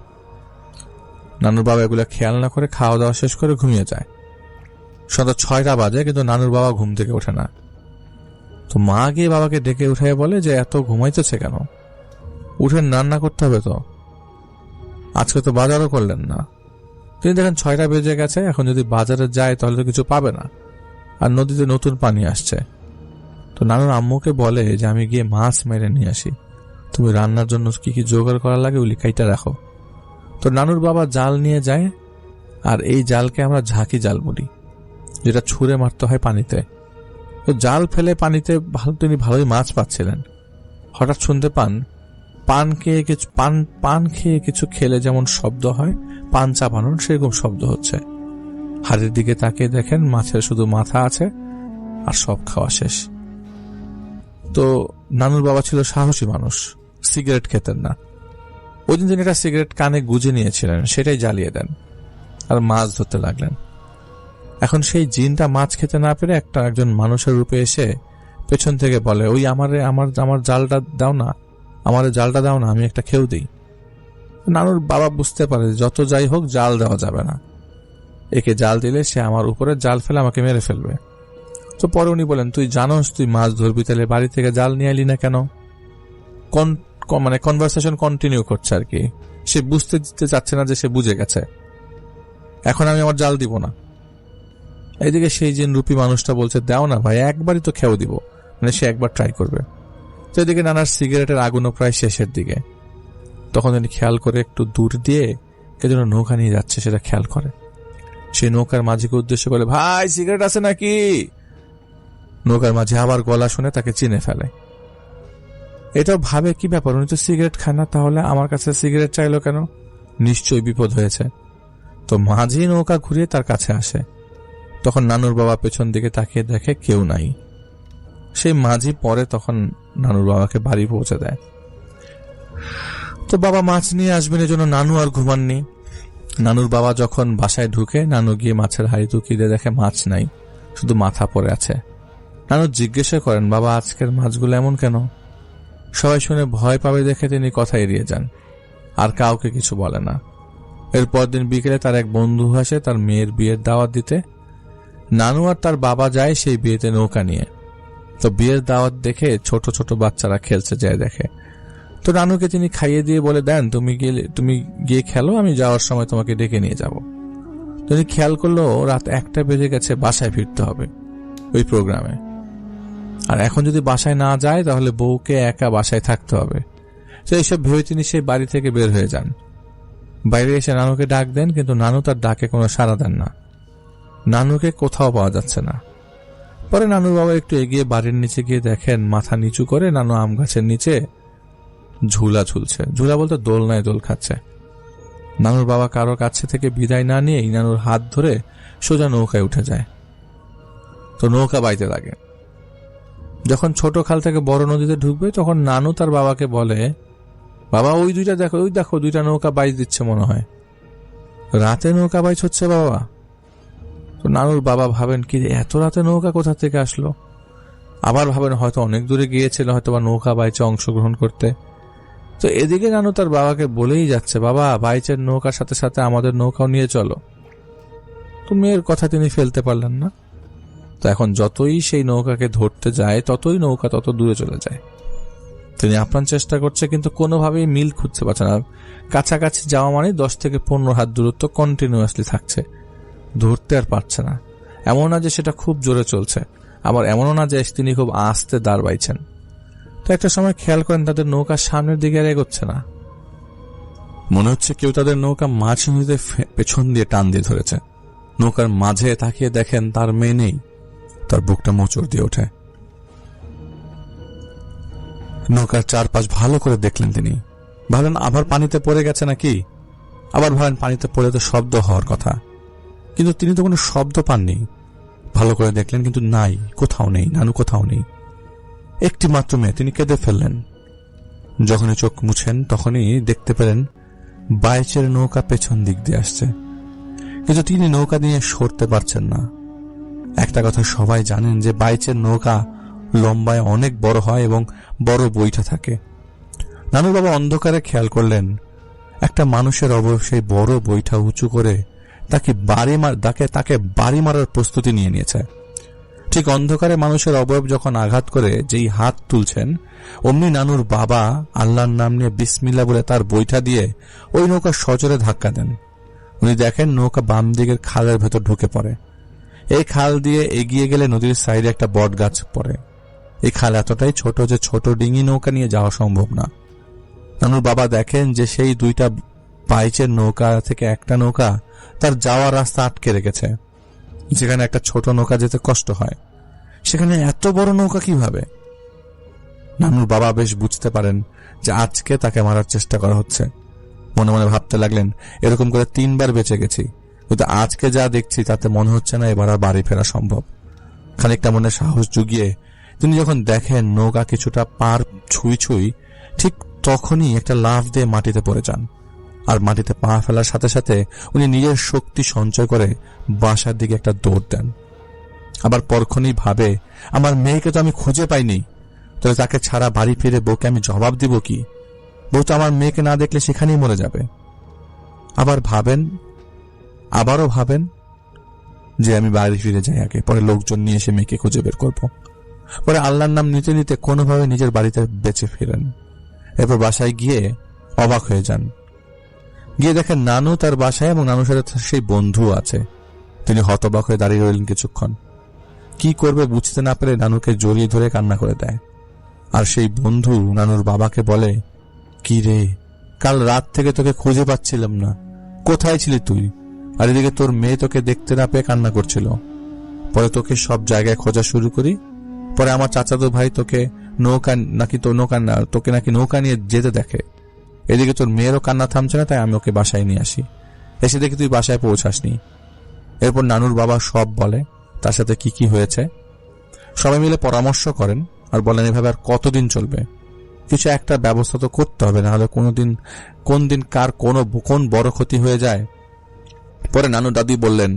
নানুর বাবা এগুলো খেয়াল না করে খাওয়া দাওয়া শেষ করে ঘুমিয়ে যায়। সন্ধ্যা 6টা বাজে, কিন্তু নানুর বাবা ঘুম থেকে ওঠে না। তো মা গিয়ে বাবাকে ডেকে উঠায় বলে যে এত ঘুমাইতেছে কেন, উঠে রান্না করতে হবে তো, আজকে তো বাজারও করলেন না। তিনি দেখেন 6টা বেজে গেছে, এখন যদি বাজারে যায় তাহলে তো কিছু পাবে না, আর নদীতে নতুন পানি আসছে। তো নানুর আম্মুকে বলে যে আমি গিয়ে মাছ মেরে নিয়ে আসি। তো তুমি রান্নার জন্য কি কি জোগাড় করা লাগে ওই কাইটা রাখো। তো নানুর বাবা জাল নিয়ে যায়, আর এই জালকে আমরা ঝাঁকি জাল বলি, যেটা ছুঁড়ে মারতে হয় পানিতে। তো জাল ফেলে পানিতে তিনি ভালোই মাছ পাচ্ছিলেন। হঠাৎ শুনতে পান পান খেয়ে কিছু খেলে যেমন শব্দ হয়, পান চাপানোর সেরকম শব্দ হচ্ছে। হাড়ির দিকে তাকিয়ে দেখেন মাছের শুধু মাথা আছে আর সব খাওয়া শেষ। তো নানুর বাবা ছিল সাহসী মানুষ, সিগারেট খেতেন না। ওই দিন তিনি একটা সিগারেট কানে গুজে নিয়েছিলেন, সেটাই জ্বালিয়ে দেন আর মাছ ধরতে লাগলেন। এখন সেই জিনটা মাছ খেতে না পেরে একজন মানুষের রূপে এসে পেছন থেকে বলে, ওই আমার জালটা দাও না, আমারে জালটা দাও না, আমি একটা খেউ দিই। নানুর বাবা বুঝতে পারে যত যাই হোক জাল দেওয়া যাবে না, একে জাল দিলে সে আমার উপরে জাল ফেলে আমাকে মেরে ফেলবে। তো পরে উনি বলেন, তুই জানোস তুই মাছ ধরবি, তাহলে বাড়ি থেকে জাল নিয়ে এলি না কেন? মানে কনভারসেশন কন্টিনিউ করছে আর কি। সে বুঝতে দিতে চাচ্ছে না যে সে বুঝে গেছে, এখন আমি আমার জাল দিব না। এইদিকে সেই জিন রূপী মানুষটা বলছে, দাও না ভাই, একবারই তো খেয়েও দিব, মানে সে একবার ট্রাই করবে। তো এদিকে নানার সিগারেটের আগুনও প্রায় শেষের দিকে। তখন তিনি খেয়াল করে একটু দূর দিয়ে কে যেন নৌকা নিয়ে যাচ্ছে সেটা খেয়াল করে। সেই নৌকার মাঝিকে উদ্দেশ্য করে, ভাই সিগারেট আছে নাকি? নৌকার মাঝি আবার গলা শুনে তাকে চিনে ফেলে। এটাও ভাবে কি ব্যাপার, উনি তো সিগারেট খায় না, তাহলে আমার কাছে সিগারেট চাইলো কেন? নিশ্চয়ই বিপদ হয়েছে। তো মাঝি নৌকা ঘুরিয়ে তার কাছে আসে। তখন নানুর বাবা পেছন দিকে তাকিয়ে দেখে কেউ নাই। সেই মাঝি পরে তখন নানুর বাবাকে বাড়ি পৌঁছে দেয়। তো বাবা মাছ নিয়ে আসবেন এজন্য নানু আর ঘুমাননি। নানুর বাবা যখন বাসায় ঢুকে, নানু গিয়ে মাছের হাড়ি টুকিয়ে দিয়ে দেখে মাছ নাই, শুধু মাথা পড়ে আছে। নানু জিজ্ঞাসা করেন, বাবা আজকের মাছগুলো এমন কেন? সবাই শুনে ভয় পাবে দেখে তিনি কথা এড়িয়ে যান, আর কাউকে কিছু বলে না। এরপর দিন বিকেলে তার এক বন্ধু আসে তার মেয়ের বিয়ের দাওয়াত দিতে। নানু আর তার বাবা যায় সেই বিয়েতে নৌকা নিয়ে। তো বিয়ের দাওয়াত দেখে ছোট ছোট বাচ্চারা খেলছে যায় দেখে। তো নানুকে তিনি খাইয়ে দিয়ে বলে দেন, তুমি গিয়ে খেলো, আমি যাওয়ার সময় তোমাকে ডেকে নিয়ে যাব। তিনি খেয়াল করলো রাত 1টা বেজে গেছে, বাসায় ফিরতে হবে ওই প্রোগ্রামে। আর এখন যদি বাসায় না যায় তাহলে বউকে একা বাসায় থাকতে হবে। তো এইসব ভেবে তিনি সেই বাড়ি থেকে বের হয়ে যান। বাইরে এসে নানুকে ডাক দেন, কিন্তু নানু তার ডাকে কোনো সাড়া দেন না। নানুকে কোথাও পাওয়া যাচ্ছে না। পরে নানুর বাবা একটু এগিয়ে বাড়ির নিচে গিয়ে দেখেন মাথা নিচু করে নানু আম গাছের নিচে ঝুলা ঝুলছে। ঝুলা বলতে দোলনায় দোল খাচ্ছে। নানুর বাবা কারো কাছে থেকে বিদায় না নিয়েই নানুর হাত ধরে সোজা নৌকায় উঠে যায়। তো নৌকা বাইতে লাগে। যখন ছোট খাল থেকে বড় নদীতে ঢুকবে তখন নানু তার বাবাকে বলে, বাবা ওই দেখো দুইটা নৌকা বাইচ দিচ্ছে মনে হয়। রাতে নৌকা বাইচ হচ্ছে বাবা? তো নানুর বাবা ভাবেন, কি এত রাতে নৌকা কোথা থেকে আসলো? আবার ভাবেন হয়তো অনেক দূরে গিয়েছিল, হয়তো বা নৌকা বাইচে অংশগ্রহণ করতে। তো এদিকে নানু তার বাবাকে বলেই যাচ্ছে, বাবা বাইচের নৌকার সাথে সাথে আমাদের নৌকাও নিয়ে চলো। তো মেয়ের কথা তিনি ফেলতে পারলেন না। তো এখন যতই সেই নৌকাকে ধরতে যায় ততই নৌকা তত দূরে চলে যায়। তিনি আপ্রাণ চেষ্টা করছে, কিন্তু কোনোভাবেই মিল খুঁজতে পারছে না। কাছাকাছি যাওয়া মানে 10 থেকে 15 হাত দূরত্ব কন্টিনিউয়াসলি থাকছে, ধরতে আর পারছে না। এমন না যে সেটা খুব জোরে চলছে, আবার এমনও না যে তিনি খুব আস্তে দাঁড় বাইছেন। তো একটা সময় খেয়াল করেন তাদের নৌকা সামনের দিকে আর এগোচ্ছে না। মনে হচ্ছে কেউ তাদের নৌকা মাঝ নদীতে পেছন দিয়ে টান দিয়ে ধরেছে। নৌকার মাঝে তাকিয়ে দেখেন তার মেয়ে নেই। তার বুকটা মোচড় দিয়ে ওঠে। নৌকার চারপাশ ভালো করে দেখলেন তিনি। ভাবেন আবার পানিতে পড়ে গেছে নাকি, আবার ভাবেন পানিতে পড়ে তো শব্দ হওয়ার কথা, কিন্তু তিনি তো কোনো শব্দ পাননি। ভালো করে দেখলেন কিন্তু নাই, কোথাও নেই, নানু কোথাও নেই। একটি মাত্র মেয়ে, তিনি কেঁদে ফেললেন। যখনই চোখ মুছেন তখনই দেখতে পেলেন বাইচের নৌকা পেছন দিক দিয়ে আসছে, কিন্তু তিনি নৌকা নিয়ে সরতে পারছেন না। একটা কথা সবাই জানেন যে বাইচের নৌকা লম্বায় অনেক বড় হয় এবং বড় বইটা থাকে। নানুর বাবা অন্ধকারে খেয়াল করলেন একটা মানুষের অবয়ব সেই বড় বইটা উঁচু করে তাকে বাড়ি মারার প্রস্তুতি নিয়ে নিয়েছে। ঠিক অন্ধকারে মানুষের অবয়ব যখন আঘাত করে যেই হাত তুলছেন, অমনি নানুর বাবা আল্লাহর নাম নিয়ে বিসমিল্লাহ বলে তার বইটা দিয়ে ওই নৌকা সজোরে ধাক্কা দেন। উনি দেখেন নৌকা বাম দিকের খালের ভেতর ঢুকে পড়ে। এই খাল দিয়ে এগিয়ে গেলে নদীর সাইডে একটা বট গাছ পড়ে। এই খাল এতটাই ছোট যে ছোট ডিঙি নৌকা নিয়ে যাওয়া সম্ভব না। নানুর বাবা দেখেন যে সেই দুইটা বাইচের নৌকা থেকে একটা নৌকা তার যাওয়ার রাস্তা আটকে রেখেছে। যেখানে একটা ছোট নৌকা যেতে কষ্ট হয়, সেখানে এত বড় নৌকা কিভাবে? নানুর বাবা বেশ বুঝতে পারেন যে আজকে তাকে মারার চেষ্টা করা হচ্ছে। মনে মনে ভাবতে লাগলেন, এরকম করে 3 বার বেঁচে গেছি, কিন্তু আজকে যা দেখছি তাতে মনে হচ্ছে না এবার আর বাড়ি ফেরা সম্ভব। খানিকটা মনে সাহস জুগিয়ে তিনি যখন দেখেন নৌকা কিছুটা পার ছুঁই ঠিক তখনই একটা লাফ দিয়ে মাটিতে পড়ে যান। আর মাটিতে পা ফেলার সাথে সাথে উনি নিজের শক্তি সঞ্চয় করে বাসার দিকে একটা দৌড় দেন। আবার পরক্ষণেই ভাবে, আমার মেয়েকে তো আমি খুঁজে পাইনি, তাহলে তাকে ছাড়া বাড়ি ফিরে বউকে আমি জবাব দিব কি? বউ তো আমার মেয়েকে না দেখলে সেখানেই মরে যাবে। আবারও ভাবেন যে আমি বাড়ি ফিরে যাই আগে, পরে লোকজন নিয়ে এসে মেয়েকে খুঁজে বের করব। পরে আল্লাহর নাম নিতে নিতে কোনোভাবে নিজের বাড়িতে বেঁচে ফিরেন। এরপর বাসায় গিয়ে অবাক হয়ে যান। গিয়ে দেখেন নানু তার বাসায় এবং নানুর সাথে সেই বন্ধু আছে। তিনি হতবাক হয়ে দাঁড়িয়ে রইলেন কিছুক্ষণ। কি করবে বুঝতে না পেরে নানুকে জড়িয়ে ধরে কান্না করে দেয়। আর সেই বন্ধু নানুর বাবাকে বলে, কি রে, কাল রাত থেকে তোকে খুঁজে পাচ্ছিলাম না, কোথায় ছিলি তুই? আর এদিকে তোর মেয়ে তোকে দেখতে না পেয়ে কান্না করছিল। পরে তোকে সব জায়গায় খোঁজা শুরু করি। পরে আমার চাচাতো ভাই তোকে নাকি নৌকা নিয়ে যেতে দেখে। এদিকে তোর মেয়েরও কান্না থামছে না, তাই আমি ওকে বাসায় নিয়ে আসি। এসে দেখি তুই বাসায় পৌঁছাসনি। এরপর নানুর বাবা সব বলে তার সাথে কি কি হয়েছে। সবাই মিলে পরামর্শ করেন আর বলেন, এভাবে আর কতদিন চলবে? কিছু একটা ব্যবস্থা তো করতে হবে, না হলে কোন দিন কার কোন বড় ক্ষতি হয়ে যায়। পরে নানু দাদি বললেন,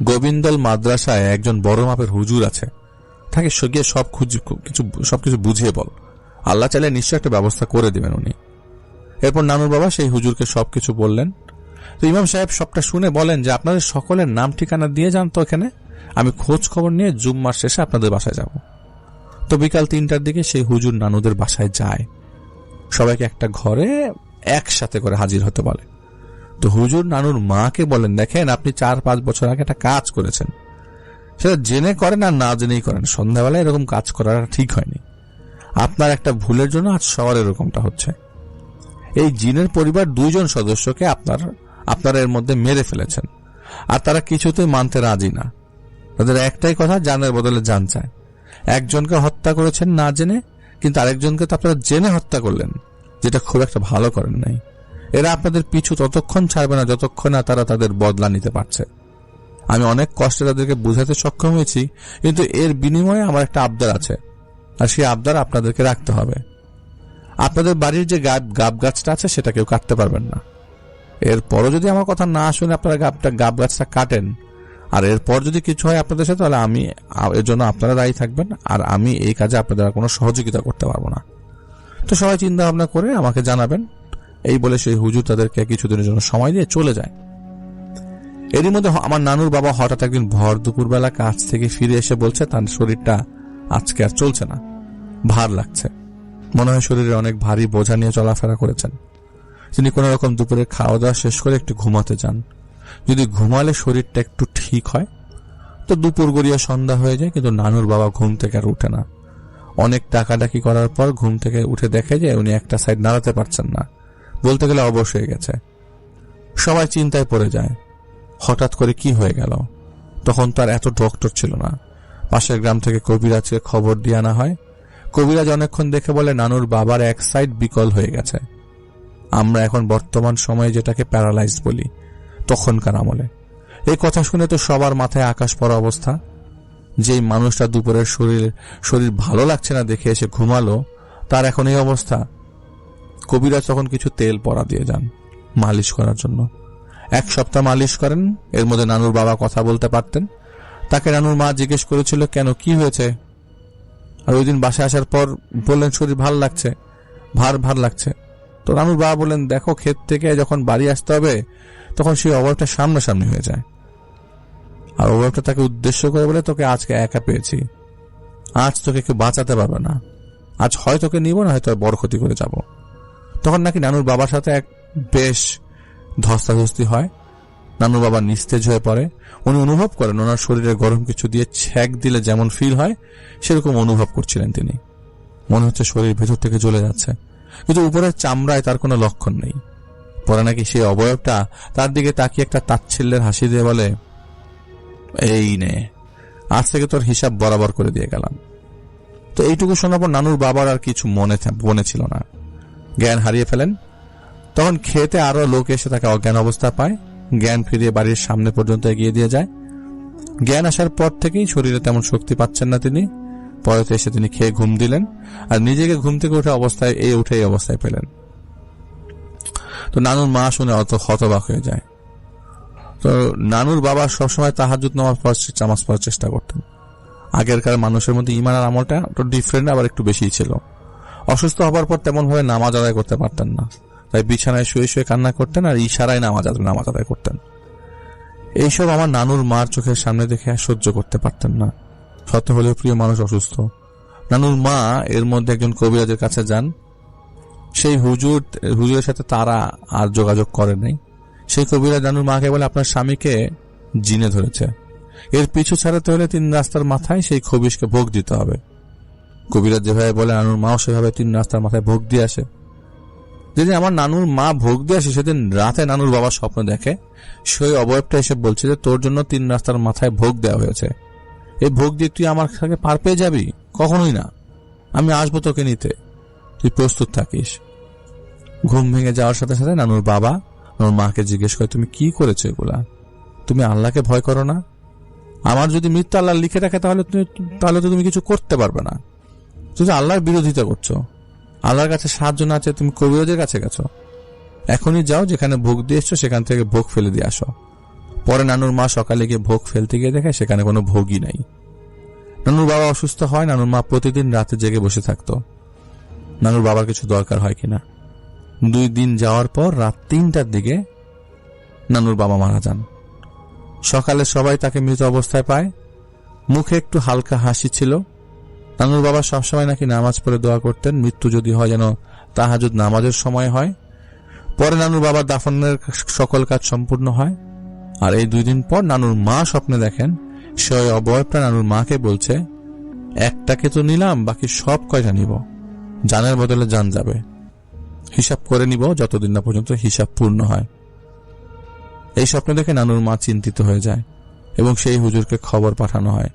গোবিন্দল মাদ্রাসায় একজন বড় মাপের হুজুর আছে, তাকে গিয়ে সবকিছু বুঝিয়ে বল, আল্লাহ চাইলে নিশ্চয় একটা ব্যবস্থা করে দিবেন উনি। এরপর নানুর বাবা সেই হুজুরকে সবকিছু বললেন। তো ইমাম সাহেব সবটা শুনে বলেন যে আপনাদের সকলের নাম ঠিকানা দিয়ে যান তো এখানে, আমি খোঁজ খবর নিয়ে জুম্মার শেষে আপনাদের বাসায় যাব। তো বিকাল 3টার দিকে সেই হুজুর নানুদের বাসায় যায়। সবাইকে একটা ঘরে একসাথে করে হাজির হতে বলে। তো হুজুর নানুর মাকে বলেন, দেখেন আপনি 4-5 বছর আগে একটা কাজ করেছেন, সেটা জেনে করেন আর না জেনেই করেন, সন্ধ্যাবেলায় এরকম কাজ করাটা ঠিক হয়নি। আপনার একটা ভুলের জন্য আজ সবার এরকমটা হচ্ছে। এই জিনের পরিবার 2 জন সদস্যকে আপনারা এর মধ্যে মেরে ফেলেছেন, আর তারা কিছুতেই মানতে রাজি না। তাদের একটাই কথা, জানের বদলে জান চায়। একজনকে হত্যা করেছেন না জেনে, কিন্তু আরেকজনকে তো আপনারা জেনে হত্যা করলেন, যেটা খুব একটা ভালো করেন নাই। এরা আপনাদের পিছু ততক্ষণ ছাড়বে না যতক্ষণ না তারা তাদের বদলা নিতে পারছে। আমি অনেক কষ্টে তাদেরকে বুঝাতে সক্ষম হয়েছি, কিন্তু এর বিনিময়ে আমার একটা আবদার আছে, আর সেই আবদার আপনাদেরকে রাখতে হবে। আপনাদের বাড়ির যে গাব গাছটা আছে সেটা কেউ কাটতে পারবেন না। এরপরও যদি আমার কথা না শুনে আপনারা গাব গাছটা কাটেন, আর এরপর যদি কিছু হয় আপনাদের সাথে, তাহলে আমি এর জন্য আপনারা দায়ী থাকবেন, আর আমি এই কাজে আপনাদের কোনো সহযোগিতা করতে পারবো না। তো সবাই চিন্তা ভাবনা করে আমাকে জানাবেন। এই বলে সেই হুজুর তাদেরকে কিছুদিনের জন্য সময় দিয়ে চলে যায়। এরই মধ্যে আমার নানুর বাবা হঠাৎ একদিন ভর দুপুরবেলা কাজ থেকে ফিরে এসে বলছে তার শরীরটা আজকে আর চলছে না, ভার লাগছে। মনে হয় শরীরে অনেক ভারী বোঝা নিয়ে চলাফেরা করেছেন। তিনি কোন রকম দুপুরে খাওয়া দাওয়া শেষ করে একটু ঘুমাতে যান। যদি ঘুমালে শরীরটা একটু ঠিক হয়। তো দুপুর গড়িয়ে সন্ধ্যা হয়ে যায়, কিন্তু নানুর বাবা ঘুম থেকে আর উঠে না। অনেক ডাকাডাকি করার পর ঘুম থেকে উঠে দেখে যে উনি একটা সাইড নাড়াতে পারছেন না, বলতে গেলে অবশ হয়ে গেছে। সবাই চিন্তায় পড়ে যায়, হঠাৎ করে কি হয়ে গেল। তখন তার এত ডক্টর ছিল না। পাশের গ্রাম থেকে কবিরাজকে খবর দিয়ে আনা হয়। কবিরাজ অনেকক্ষণ দেখে বলে, নানুর বাবার এক সাইড বিকল হয়ে গেছে। আমরা এখন বর্তমান সময়ে যেটাকে প্যারালাইজড বলি, তখনকার আমলে। এই কথা শুনে তো সবার মাথায় আকাশ পড়া অবস্থা। যেই মানুষটা দুপুরের শরীর ভালো লাগছে না দেখে এসে ঘুমালো, তার এখন এই অবস্থা। কবিরাজ তখন কিছু তেল পরা দিয়ে যান মালিশ করার জন্য। 1 সপ্তাহ মালিশ করেন। এর মধ্যে নানুর বাবা কথা বলতে পারতেন। তাকে নানুর মা জিজ্ঞেস করেছিল, কেন, কি হয়েছে? আর ওই দিন বাসায় আসার পর বললেন, শরীর ভালো লাগছে, ভার লাগছে। তো নানুর বাবা বললেন, দেখো, ক্ষেত থেকে যখন বাড়ি আসতে হবে তখন সেই অভাবটা সামনাসামনি হয়ে যায়। আর অভাবটা তাকে উদ্দেশ্য করে বলে, তোকে আজকে একা পেয়েছি, আজ তোকে কেউ বাঁচাতে পারবে না, আজ হয় তোকে নিব না হয়তো বড় ক্ষতি করে যাব। তখন নাকি নানুর বাবার সাথে এক বেশ ধস্তাধস্তি হয়। নানুর বাবা নিস্তেজ হয়ে পড়ে। উনি অনুভব করেন ওনার শরীরে গরম কিছু দিয়ে ছ্যাঁক দিলে যেমন ফিল হয় সেরকম অনুভব করছিলেন তিনি। মনে হচ্ছে শরীর ভেতর থেকে জ্বলে যাচ্ছে। কিন্তু উপরের চামড়ায় তার কোনো লক্ষণ নেই। পরে নাকি সেই অবয়বটা তার দিকে তাকিয়ে একটা তাচ্ছিল্যের হাসি দিয়ে বলে, এই নে, আজ থেকে তোর হিসাব বরাবর করে দিয়ে গেলাম। তো এইটুকু শোনার পর নানুর বাবার আর কিছু মনে ছিল না, জ্ঞান হারিয়ে ফেলেন। তখন খেতে আরো লোক এসে তাকে অজ্ঞান অবস্থা পায়, জ্ঞান ফিরিয়ে বাড়ির সামনে পর্যন্ত এগিয়ে দিয়ে যায়। জ্ঞান আসার পর থেকেই শরীরে তেমন শক্তি পাচ্ছেন না তিনি। পরে এসে তিনি খেয়ে ঘুম দিলেন, আর নিজেকে ঘুম থেকে উঠে এই অবস্থায় পেলেন। তো নানুর মা শুনে অত হতবাক হয়ে যায়। তো নানুর বাবা সবসময় তাহাজ্জুদ নামাজ পড়ার চেষ্টা করতেন। আগেরকার মানুষের মধ্যে ঈমান আর আমলটা একটু ডিফারেন্ট, আবার একটু বেশি ছিল। অসুস্থ হবার পর তেমন ভাবে নামাজ আদায় করতে পারতেন না, তাই বিছানায় শুয়ে শুয়ে কান্না করতেন আর ইশারায় নামাজ আদায় করতেন। এইসব আমার নানুর মার চোখের সামনে দেখে আর সহ্য করতে পারতেন না। সত্য হলেও প্রিয় মানুষ অসুস্থ। নানুর মা এর মধ্যে একজন কবিরাজের কাছে যান। সেই হুজুরের সাথে তারা আর যোগাযোগ করে নাই। সেই কবিরাজ নানুর মাকে বলে, আপনার স্বামীকে জিনে ধরেছে, এর পিছু ছাড়াতে হলে 3 রাস্তার মাথায় সেই খবিশকে ভোগ দিতে হবে। কবিরাজ যেভাবে বলে নানুর মাও সেভাবে 3 রাস্তার মাথায় ভোগ দিয়ে আসে। যেদিন আমার নানুর মা ভোগ দিয়ে আসে সেদিন রাতে নানুর বাবা স্বপ্ন দেখে সেই অবয়বটা এসে বলছে যে তোর জন্য 3 রাস্তার মাথায় ভোগ দেওয়া হয়েছে, এই ভোগ দিয়ে তুই আমার সাথে পার পেয়ে যাবি? কখনোই না, আমি আসবো তোকে নিতে, তুই প্রস্তুত থাকিস। ঘুম ভেঙে যাওয়ার সাথে সাথে নানুর বাবা নানুর মাকে জিজ্ঞেস করে, তুমি কি করেছো এগুলা? তুমি আল্লাহকে ভয় করো না? আমার যদি মৃত্যু আল্লাহ লিখে রাখে তাহলে তো তুমি কিছু করতে পারবে না। তুমি আল্লাহর বিরোধিতা করছো, আল্লাহর কাছে সাহায্য না চেয়ে তুমি কবিরাজের কাছে গেছো। এখনই যাও, যেখানে ভোগ দিয়ে এসছো সেখান থেকে ভোগ ফেলে দিয়ে আসো। পরে নানুর মা সকালে গিয়ে ভোগ ফেলতে গিয়ে দেখে সেখানে কোনো ভোগই নাই। নানুর বাবা অসুস্থ হয়, নানুর মা প্রতিদিন রাতে জেগে বসে থাকতো নানুর বাবার কিছু দরকার হয় কিনা। 2 দিন যাওয়ার পর রাত 3টার দিকে নানুর বাবা মারা যান। সকালে সবাই তাকে মৃত অবস্থায় পায়, মুখে একটু হালকা হাসি ছিল। নানুর বাবা সবসময় নাকি নামাজ পড়ে দোয়া করতেন, মৃত্যু যদি হয় যেন তাহাজ্জুদ নামাজের সময় হয়। পরে নানুর বাবার দাফনের সকল কাজ সম্পূর্ণ হয়। আর এই 2 দিন পর নানুর মা স্বপ্নে দেখেন সেই অবয়বটা নানুর মাকে বলছে, একটাকে তো নিলাম, বাকি সব কয়টা নিব, জানের বদলে জান যাবে, হিসাব করে নিব যতদিন না পর্যন্ত হিসাব পূর্ণ হয়। এই স্বপ্ন দেখে নানুর মা চিন্তিত হয়ে যায় এবং সেই হুজুরকে খবর পাঠানো হয়।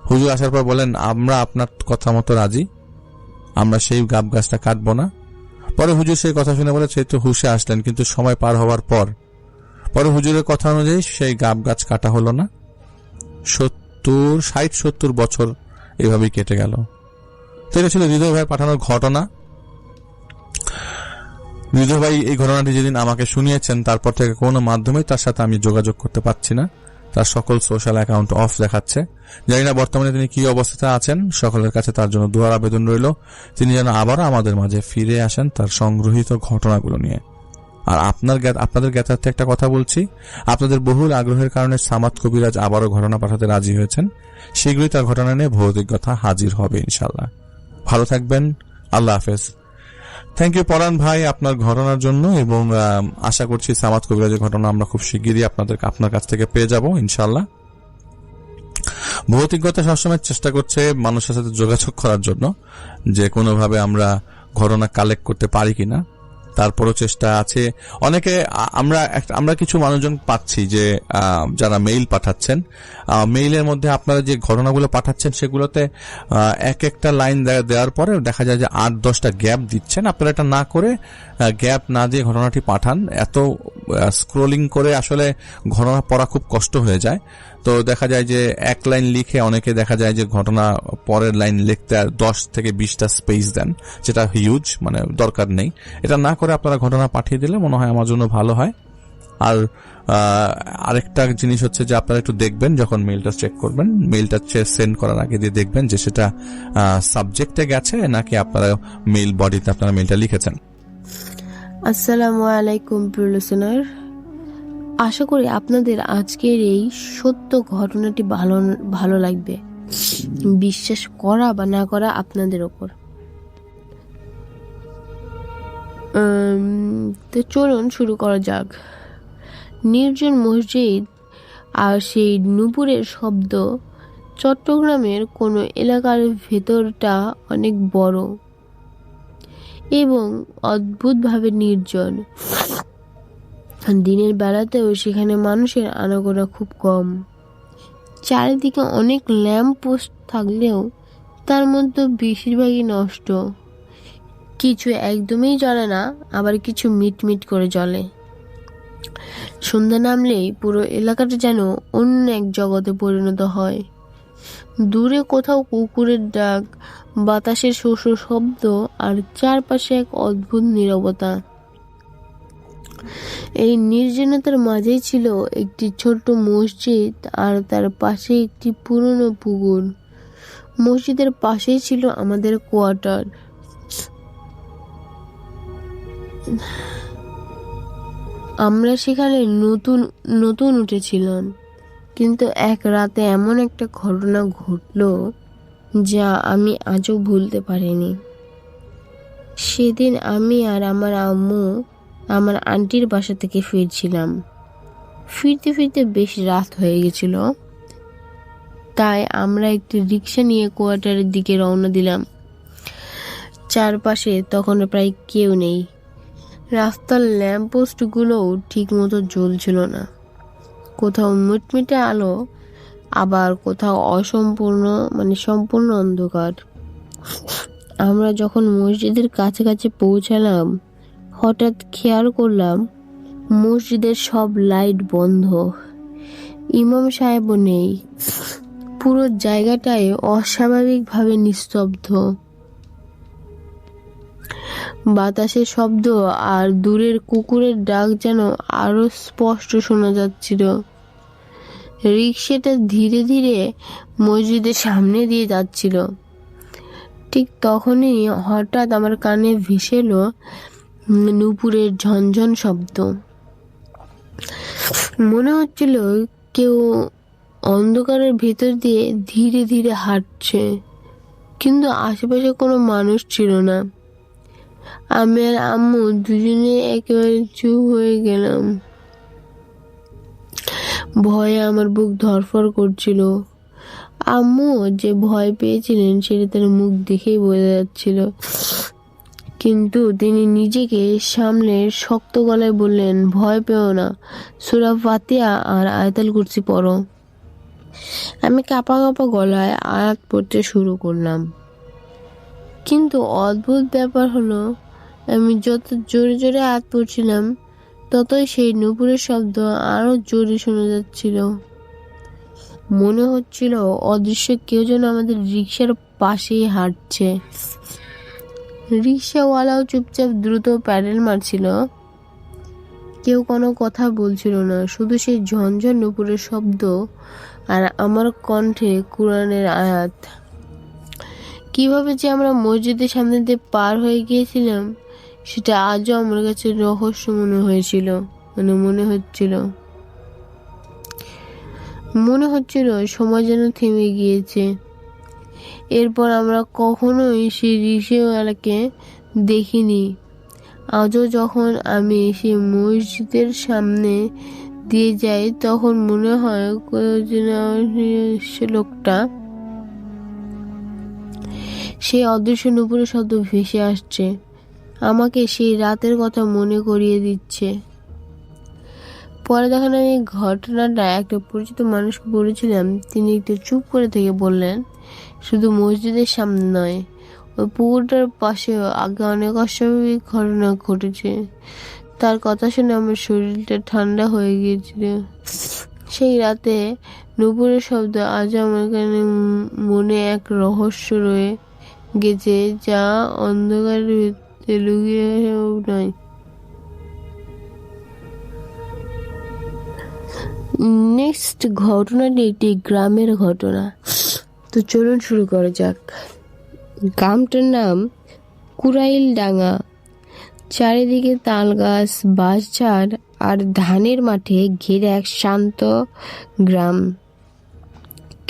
হুজুর আসার পর বলেন, আমরা আপনার কথা মতো রাজি, আমরা সেই গাব গাছটা কাটবো না। পরে হুজুর সেই কথা শুনে বলে, সেই তো হুশে আসলেন, কিন্তু সময় পার হওয়ার পরে হুজুরের কথা অনুযায়ী সেই গাব গাছ কাটা হলো না। 60-70 বছর এভাবেই কেটে গেল। তো এটা ছিল হৃদয় ভাই পাঠানোর ঘটনা। হৃদয় ভাই এই ঘটনাটি যেদিন আমাকে শুনিয়েছেন তারপর থেকে কোনো মাধ্যমেই তার সাথে আমি যোগাযোগ করতে পারছি না। তার সকল সোশ্যাল অ্যাকাউন্ট অফ দেখাচ্ছে। জানি না বর্তমানে তিনি কি অবস্থাতে আছেন। সকলের কাছে তার জন্য দোয়ার আবেদন রইল, তিনি যেন আবারও আমাদের মাঝে ফিরে আসেন তার সংগৃহীত ঘটনাগুলো নিয়ে। আর আপনাদের জ্ঞাতার্থে একটা কথা বলছি, আপনাদের বহুল আগ্রহের কারণে সামাদ কবিরাজ আবারও ঘটনা পাঠাতে রাজি হয়েছেন। শীঘ্রই তার ঘটনা নিয়ে ভৌতিক কথা হাজির হবে ইনশাল্লাহ। ভালো থাকবেন, আল্লাহ হাফেজ। থ্যাংক ইউ পরাণ ভাই আপনার ঘটনার জন্য, এবং আশা করছি সামাদ কবিরাজের ঘটনা আমরা খুব শিগগিরই আপনার কাছ থেকে পেয়ে যাব ইনশাল্লাহ। ভৌতিকতা সবসময় চেষ্টা করছে মানুষের সাথে যোগাযোগ করার জন্য, যে কোনোভাবে আমরা ঘটনা কালেক্ট করতে পারি কিনা। তারপরও চেষ্টা আছে অনেকে। আমরা কিছু মানুষজন পাচ্ছি যে যারা মেইল পাঠাচ্ছেন, মেইলের মধ্যে আপনারা যে ঘটনাগুলো পাঠাচ্ছেন সেগুলোতে এক একটা লাইন দেওয়ার পরে দেখা যায় যে 8-10টা গ্যাপ দিচ্ছেন। আপনারা এটা না করে গ্যাপ না দিয়ে ঘটনাটি পাঠান। এত স্ক্রোলিং করে আসলে ঘটনা পড়া খুব কষ্ট হয়ে যায়। তো দেখা যায় যে এক লাইন লিখে অনেকে দেখা যায় যে ঘটনা পরের লাইন লিখতে 10 থেকে 20টা স্পেস দেন, যেটা হিউজ, মানে দরকার নেই। এটা না করে আপনারা ঘটনা পাঠিয়ে দিলে মনে হয় আমার জন্য ভালো হয়। আর আরেকটা জিনিস হচ্ছে যে আপনারা একটু দেখবেন যখন মেইলটা চেক করবেন, মেইলটা সেন্ড করার আগে দিয়ে দেখবেন যে সেটা সাবজেক্টে গেছে নাকি আপনারা মেইল বডিতে আপনারা মেইলটা লিখেছেন। আসসালামু আলাইকুম প্রিয় লিসেনার, আশা করি আপনাদের আজকের এই সত্য ঘটনাটি ভালো লাগবে। বিশ্বাস করা বা না করা আপনাদের ওপর। তো চলুন শুরু করা যাক। নির্জন মসজিদ আর সেই নুপুরের শব্দ। চট্টগ্রামের কোনো এলাকার ভেতরটা অনেক বড়। এবং অদ্ভুতভাবে নির্জন। দিনের বেলাতেও সেখানে মানুষের আনাগোনা খুব কম। চারিদিকে অনেক ল্যাম্প পোস্ট থাকলেও তার মধ্যে বেশিরভাগই নষ্ট। কিছু একদমই জ্বলে না, আবার কিছু মিটমিট করে জ্বলে। সন্ধ্যা নামলেই পুরো এলাকাটা যেন অন্য এক জগতে পরিণত হয়। দূরে কোথাও কুকুরের ডাক, বাতাসের শোষ শব্দ, আর চারপাশে এক অদ্ভুত নীরবতা। এই নির্জনতার মাঝেই ছিল একটি ছোট্ট মসজিদ, আর তার পাশে একটি পুরনো পুকুর। মসজিদের পাশেই ছিল আমাদের কোয়ার্টার। আমরা সেখানে নতুন নতুন উঠেছিলাম, কিন্তু এক রাতে এমন একটা ঘটনা ঘটলো যা আমি আজও ভুলতে পারিনি। সেদিন আমি আর আমার আম্মু আমার আন্টির বাসা থেকে ফিরছিলাম। ফিরতে ফিরতে বেশ রাত হয়ে গেছিল, তাই আমরা একটি রিক্সা নিয়ে কোয়ার্টারের দিকে রওনা দিলাম। চারপাশে তখন প্রায় কেউ নেই। রাস্তার ল্যাম্পপোস্টগুলোও ঠিক মতো জ্বলছিল না, কোথাও মিটমিটে আলো, আবার কোথাও সম্পূর্ণ অন্ধকার। আমরা যখন মসজিদের কাছাকাছি পৌঁছালাম, হঠাৎ খেয়াল করলাম মসজিদের সব লাইট বন্ধ, ইমাম সাহেবও নেই। পুরো জায়গাটায় অস্বাভাবিকভাবে নিস্তব্ধ। বাতাসের শব্দ আর দূরের কুকুরের ডাক যেন আরো স্পষ্ট শোনা যাচ্ছিল। রিক্সাটা ধীরে ধীরে মসজিদের সামনে দিয়ে যাচ্ছিল। ঠিক তখনই হঠাৎ আমার কানে ভেসে এলো নুপুরের ঝনঝন শব্দ। মনে হচ্ছিল কেউ অন্ধকারের ভেতর দিয়ে ধীরে ধীরে হাঁটছে, কিন্তু আশেপাশে কোনো মানুষ ছিল না। আমি আর আম্মু দুজনে একেবারে চুপ হয়ে গেলাম। ভয়ে আমার বুক ধড়ফড় করছিল। আম্মু যে ভয় পেয়েছিলেন সেটা তার মুখ দেখেই বোঝা যাচ্ছিল, কিন্তু তিনি নিজেকে সামলে শক্ত গলায় বললেন, ভয় পেও না, সূরা ফাতিহা আর আয়াতুল কুরসি পড়ো। আমি কাঁপা কাঁপা গলায় আয়াত পড়তে শুরু করলাম। কিন্তু অদ্ভুত ব্যাপার হলো, আমি যত জোরে জোরে আয়াত পড়ছিলাম ততই সেই নুপুরের শব্দ আরো জোরে শোনা যাচ্ছিল। মনে হচ্ছিল অদৃশ্য কেউ যেন আমাদের রিক্সার পাশেই হাঁটছে। রিক্সাওয়ালাও চুপচাপ দ্রুত প্যাডেল মারছিল। কেউ কোনো কথা বলছিল না, শুধু সেই ঝনঝন নুপুরের শব্দ আর আমার কণ্ঠে কোরআনের আয়াত। কিভাবে যে আমরা মসজিদের সামনে দিয়ে পার হয়ে গিয়েছিলাম সেটা আজও আমার কাছে রহস্য মনে হচ্ছিল সময় যেন থেমে গিয়েছে। এরপর আমরা কখনোই সেই রিক্সাওয়ালাকে দেখিনি। আজও যখন আমি সেই মসজিদের সামনে দিয়ে যাই তখন মনে হয় লোকটা সেই অদৃশ্য নুপুরের শব্দ ভেসে আসছে, আমাকে সেই রাতের কথা মনে করিয়ে দিচ্ছে। পরে যখন আমি ঘটনাটা একটা পরিচিত মানুষকে বলেছিলাম, তিনি একটু চুপ করে থেকে বললেন, শুধু মসজিদের সামনে নয়, ওই পুকুরটার পাশেও আগে অনেক অস্বাভাবিক ঘটনা ঘটেছে। তার কথা শুনে আমার শরীরটা ঠান্ডা হয়ে গিয়েছিল। সেই রাতে নুপুরের শব্দ আজ আমার কানে মনে এক রহস্য রয়ে গেছে, যা অন্ধকারের ভিতরে লুকিয়ে নয়। নেক্সট ঘটনাটি একটি গ্রামের ঘটনা। তো চলুন শুরু করা যাক। গ্রামটার নাম কুড়াইলডাঙ্গা। চারিদিকে তাল গাছ, বাঁশঝাড় আর ধানের মাঠে ঘিরে এক শান্ত গ্রাম।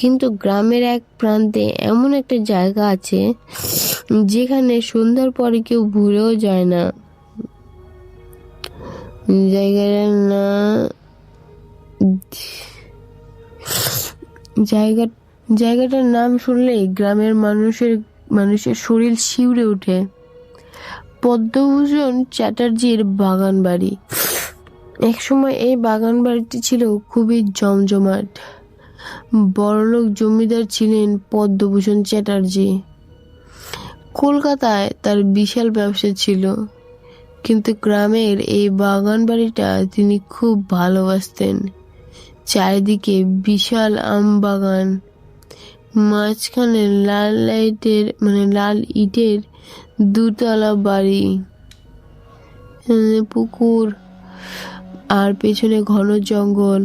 কিন্তু গ্রামের এক প্রান্তে এমন একটা জায়গা আছে যেখানে সন্ধ্যার পরে কেউ ভুলেও যায় না। জায়গাটার নাম শুনলেই গ্রামের মানুষের শরীর শিউরে ওঠে। পদ্মভূষণ চ্যাটার্জির বাগান বাড়ি। একসময় এই বাগান বাড়িটি ছিল খুবই জমজমাট। বড়লোক জমিদার ছিলেন পদ্মভূষণ চ্যাটার্জি। কলকাতায় তার বিশাল ব্যবসা ছিল, কিন্তু গ্রামের এই বাগান বাড়িটা তিনি খুব ভালোবাসতেন। চারিদিকে বিশাল আম বাগান, মাঝখানে লাল ইটের দুতলা বাড়ি, পুকুর আর পেছনে ঘন জঙ্গল।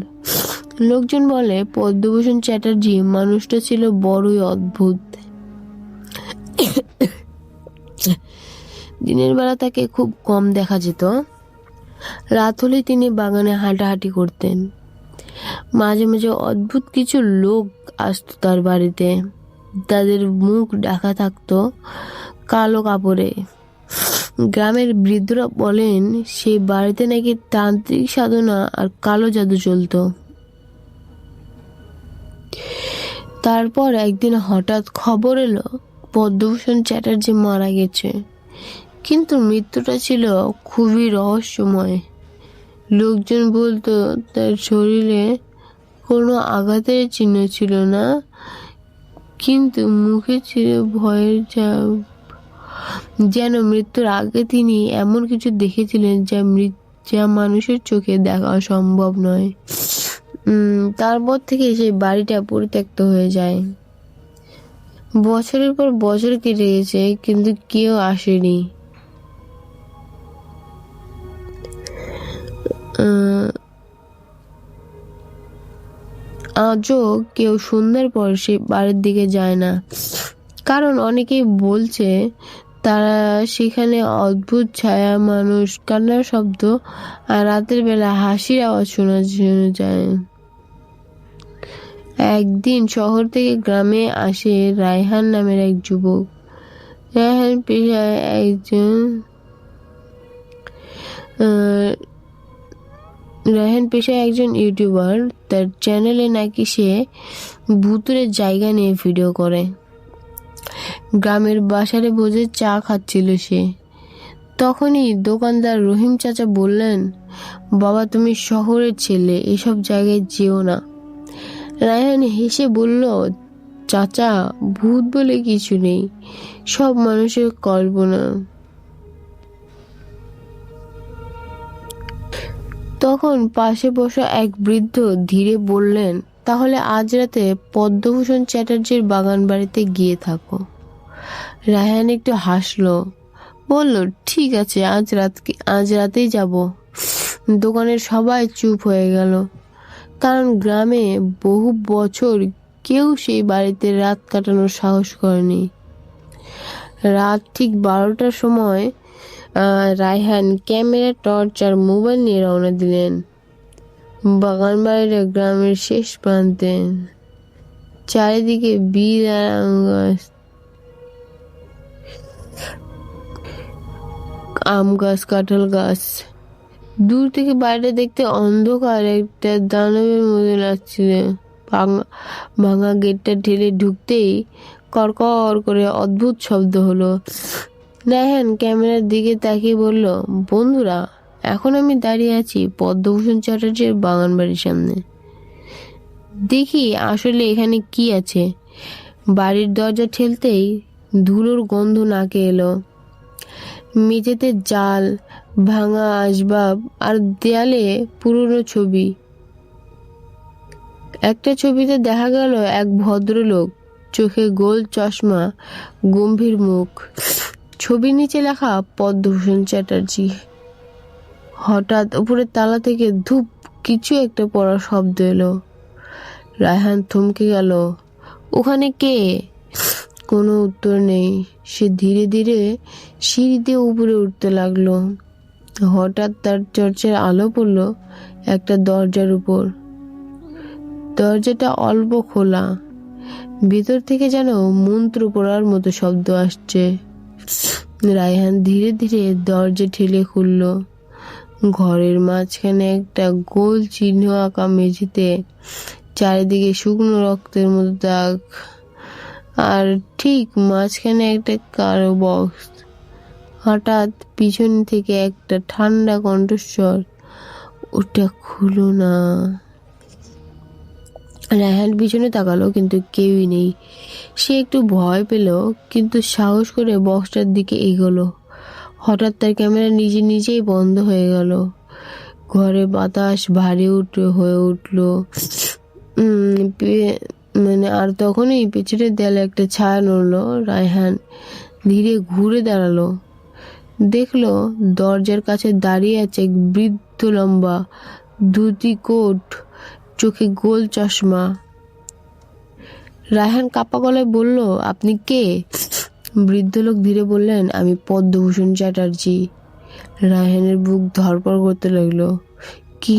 লোকজন বলে পদ্মভূষণ চ্যাটার্জি মানুষটা ছিল বড়ই অদ্ভুত। দিনের বেলা তাকে খুব কম দেখা যেত। রাত হলে তিনি বাগানে হাঁটাহাঁটি করতেন। মাঝে মাঝে অদ্ভুত কিছু লোক আসতো তার বাড়িতে। তাদের মুখ ঢাকা থাকতো কালো কাপড়ে। গ্রামের বৃদ্ধরা বলেন সেই বাড়িতে নাকি তান্ত্রিক সাধনা আর কালো জাদু চলতো। তারপর একদিন হঠাৎ খবর এলো পদ্মভূষণ চ্যাটার্জি মারা গেছে, কিন্তু মৃত্যুটা ছিল খুবই রহস্যময়। লোকজন বলতো তার শরীরে কোনো আঘাতের চিহ্ন ছিল না, কিন্তু মুখে ছিল ভয়ের ছাপ। যেন মৃত্যুর আগে তিনি এমন কিছু দেখেছিলেন যা মানুষের চোখে দেখা সম্ভব নয়। তারপর থেকে সেই বাড়িটা পরিত্যক্ত হয়ে যায়। বছরের পর বছর কেটে গেছে, কিন্তু কেউ আসেনি। আজও কেউ সন্ধ্যার পর সে বাড়ির দিকে যায় না, কারণ অনেকেই বলছে তারা সেখানে অদ্ভুত ছায়া, মানুষ, কান্নার শব্দ আর রাতের বেলা হাসির আওয়াজ শোনা যায়। একদিন শহর থেকে গ্রামে আসে রায়হান নামের এক যুবক। রায়হান পেশায় একজন ইউটিউবার। তার চ্যানেলে নাকি সে ভূতুরের জায়গা নিয়ে ভিডিও করে। গ্রামের বাসারে বসে চা খাচ্ছিল সে। তখনই দোকানদার রহিম চাচা বললেন, বাবা তুমি শহরের ছেলে, এসব জায়গায় যেও না। রায়হান হেসে বলল, চাচা ভূত বলে কিছু নেই, সব মানুষের কল্পনা। তখন পাশে বসা এক বৃদ্ধ ধীরে বললেন, তাহলে আজ রাতে পদ্মভূষণ চ্যাটার্জির বাগান বাড়িতে গিয়ে থাকো। রায়হান একটু হাসলো, বলল, ঠিক আছে, আজ রাতেই যাব। দোকানের সবাই চুপ হয়ে গেল, কারণ গ্রামে বহু বছর কেউ সেই বাড়িতে রাত কাটানোর সাহস করেনি। রাত ঠিক 12টার সময় রায়হান ক্যামেরা, টর্চ আর মোবাইল নিয়ে রওনা দিলেন। বাগান বাড়িটা গ্রামের শেষ প্রান্তে। চারিদিকে বীর আর আম গাছ, কাঁঠাল গাছ। দূর থেকে বাইরে দেখতে অন্ধকার একটা দানবের মতো লাগছিল। ভাঙা গেটটা ঠেলে ঢুকতেই কড়কড় করে অদ্ভুত শব্দ হলো। রায়হান ক্যামেরার দিকে তাকিয়ে বলল, বন্ধুরা, এখন আমি দাঁড়িয়ে আছি পদ্মভূষণ চ্যাটার্জির বাগান বাড়ির সামনে। দেখি আসলে এখানে কি আছে। বাড়ির দরজা ঠেলতেই ধুলোর গন্ধ নাকে এলো। মেঝেতে জাল, ভাঙা আসবাব আর দেয়ালে পুরনো ছবি। একটা ছবিতে দেখা গেল এক ভদ্রলোক, চোখে গোল চশমা, গম্ভীর মুখ। ছবির নিচে লেখা পদ্মভূষণ চ্যাটার্জি। হঠাৎ উপরের তালা থেকে ধূপ কিছু একটা পড়ার শব্দ এলো। রায়হান থমকে গেল। ওখানে কে? কোনো উত্তর নেই। সে ধীরে ধীরে সিঁড়ি দিয়ে উপরে উঠতে লাগলো। হঠাৎ তার টর্চের আলো পড়ল একটা দরজার উপর। দরজাটা অল্প খোলা, ভিতর থেকে যেন মন্ত্র পড়ার মতো শব্দ আসছে। রায়হান ধীরে ধীরে দরজা ঠেলে খুলল। ঘরের মাঝখানে একটা গোল চিহ্ন আঁকা, মেঝেতে চারিদিকে শুকনো রক্তের মতো দাগ, আর ঠিক মাঝখানে একটা কালো বক্স। হঠাৎ পিছন থেকে একটা ঠান্ডা কণ্ঠস্বর, ওটা খুলো না। রায়হান পিছনে তাকালো কিন্তু কেউই নেই। সে একটু ভয় পেল কিন্তু সাহস করে বক্সটার দিকে এগোলো। হঠাৎ তার ক্যামেরা নিজে নিজেই বন্ধ হয়ে গেল। ঘরে বাতাস ভারী হয়ে উঠলো। আর তখনই পেছনের দেয়ালে একটা ছায়া নড়লো। রায়হান ধীরে ঘুরে দাঁড়ালো, দেখলো দরজার কাছে দাঁড়িয়ে আছে এক বৃদ্ধ, লম্বা, ধুতি কোট, চোখে গোল চশমা। রায়হান কাপা গলায় বলল, আপনি কে? বৃদ্ধ লোক ধীরে বললেন, আমি পদ্মভূষণ চ্যাটার্জি। রায়হানের বুক ধড়ফড় করতে লাগলো। কি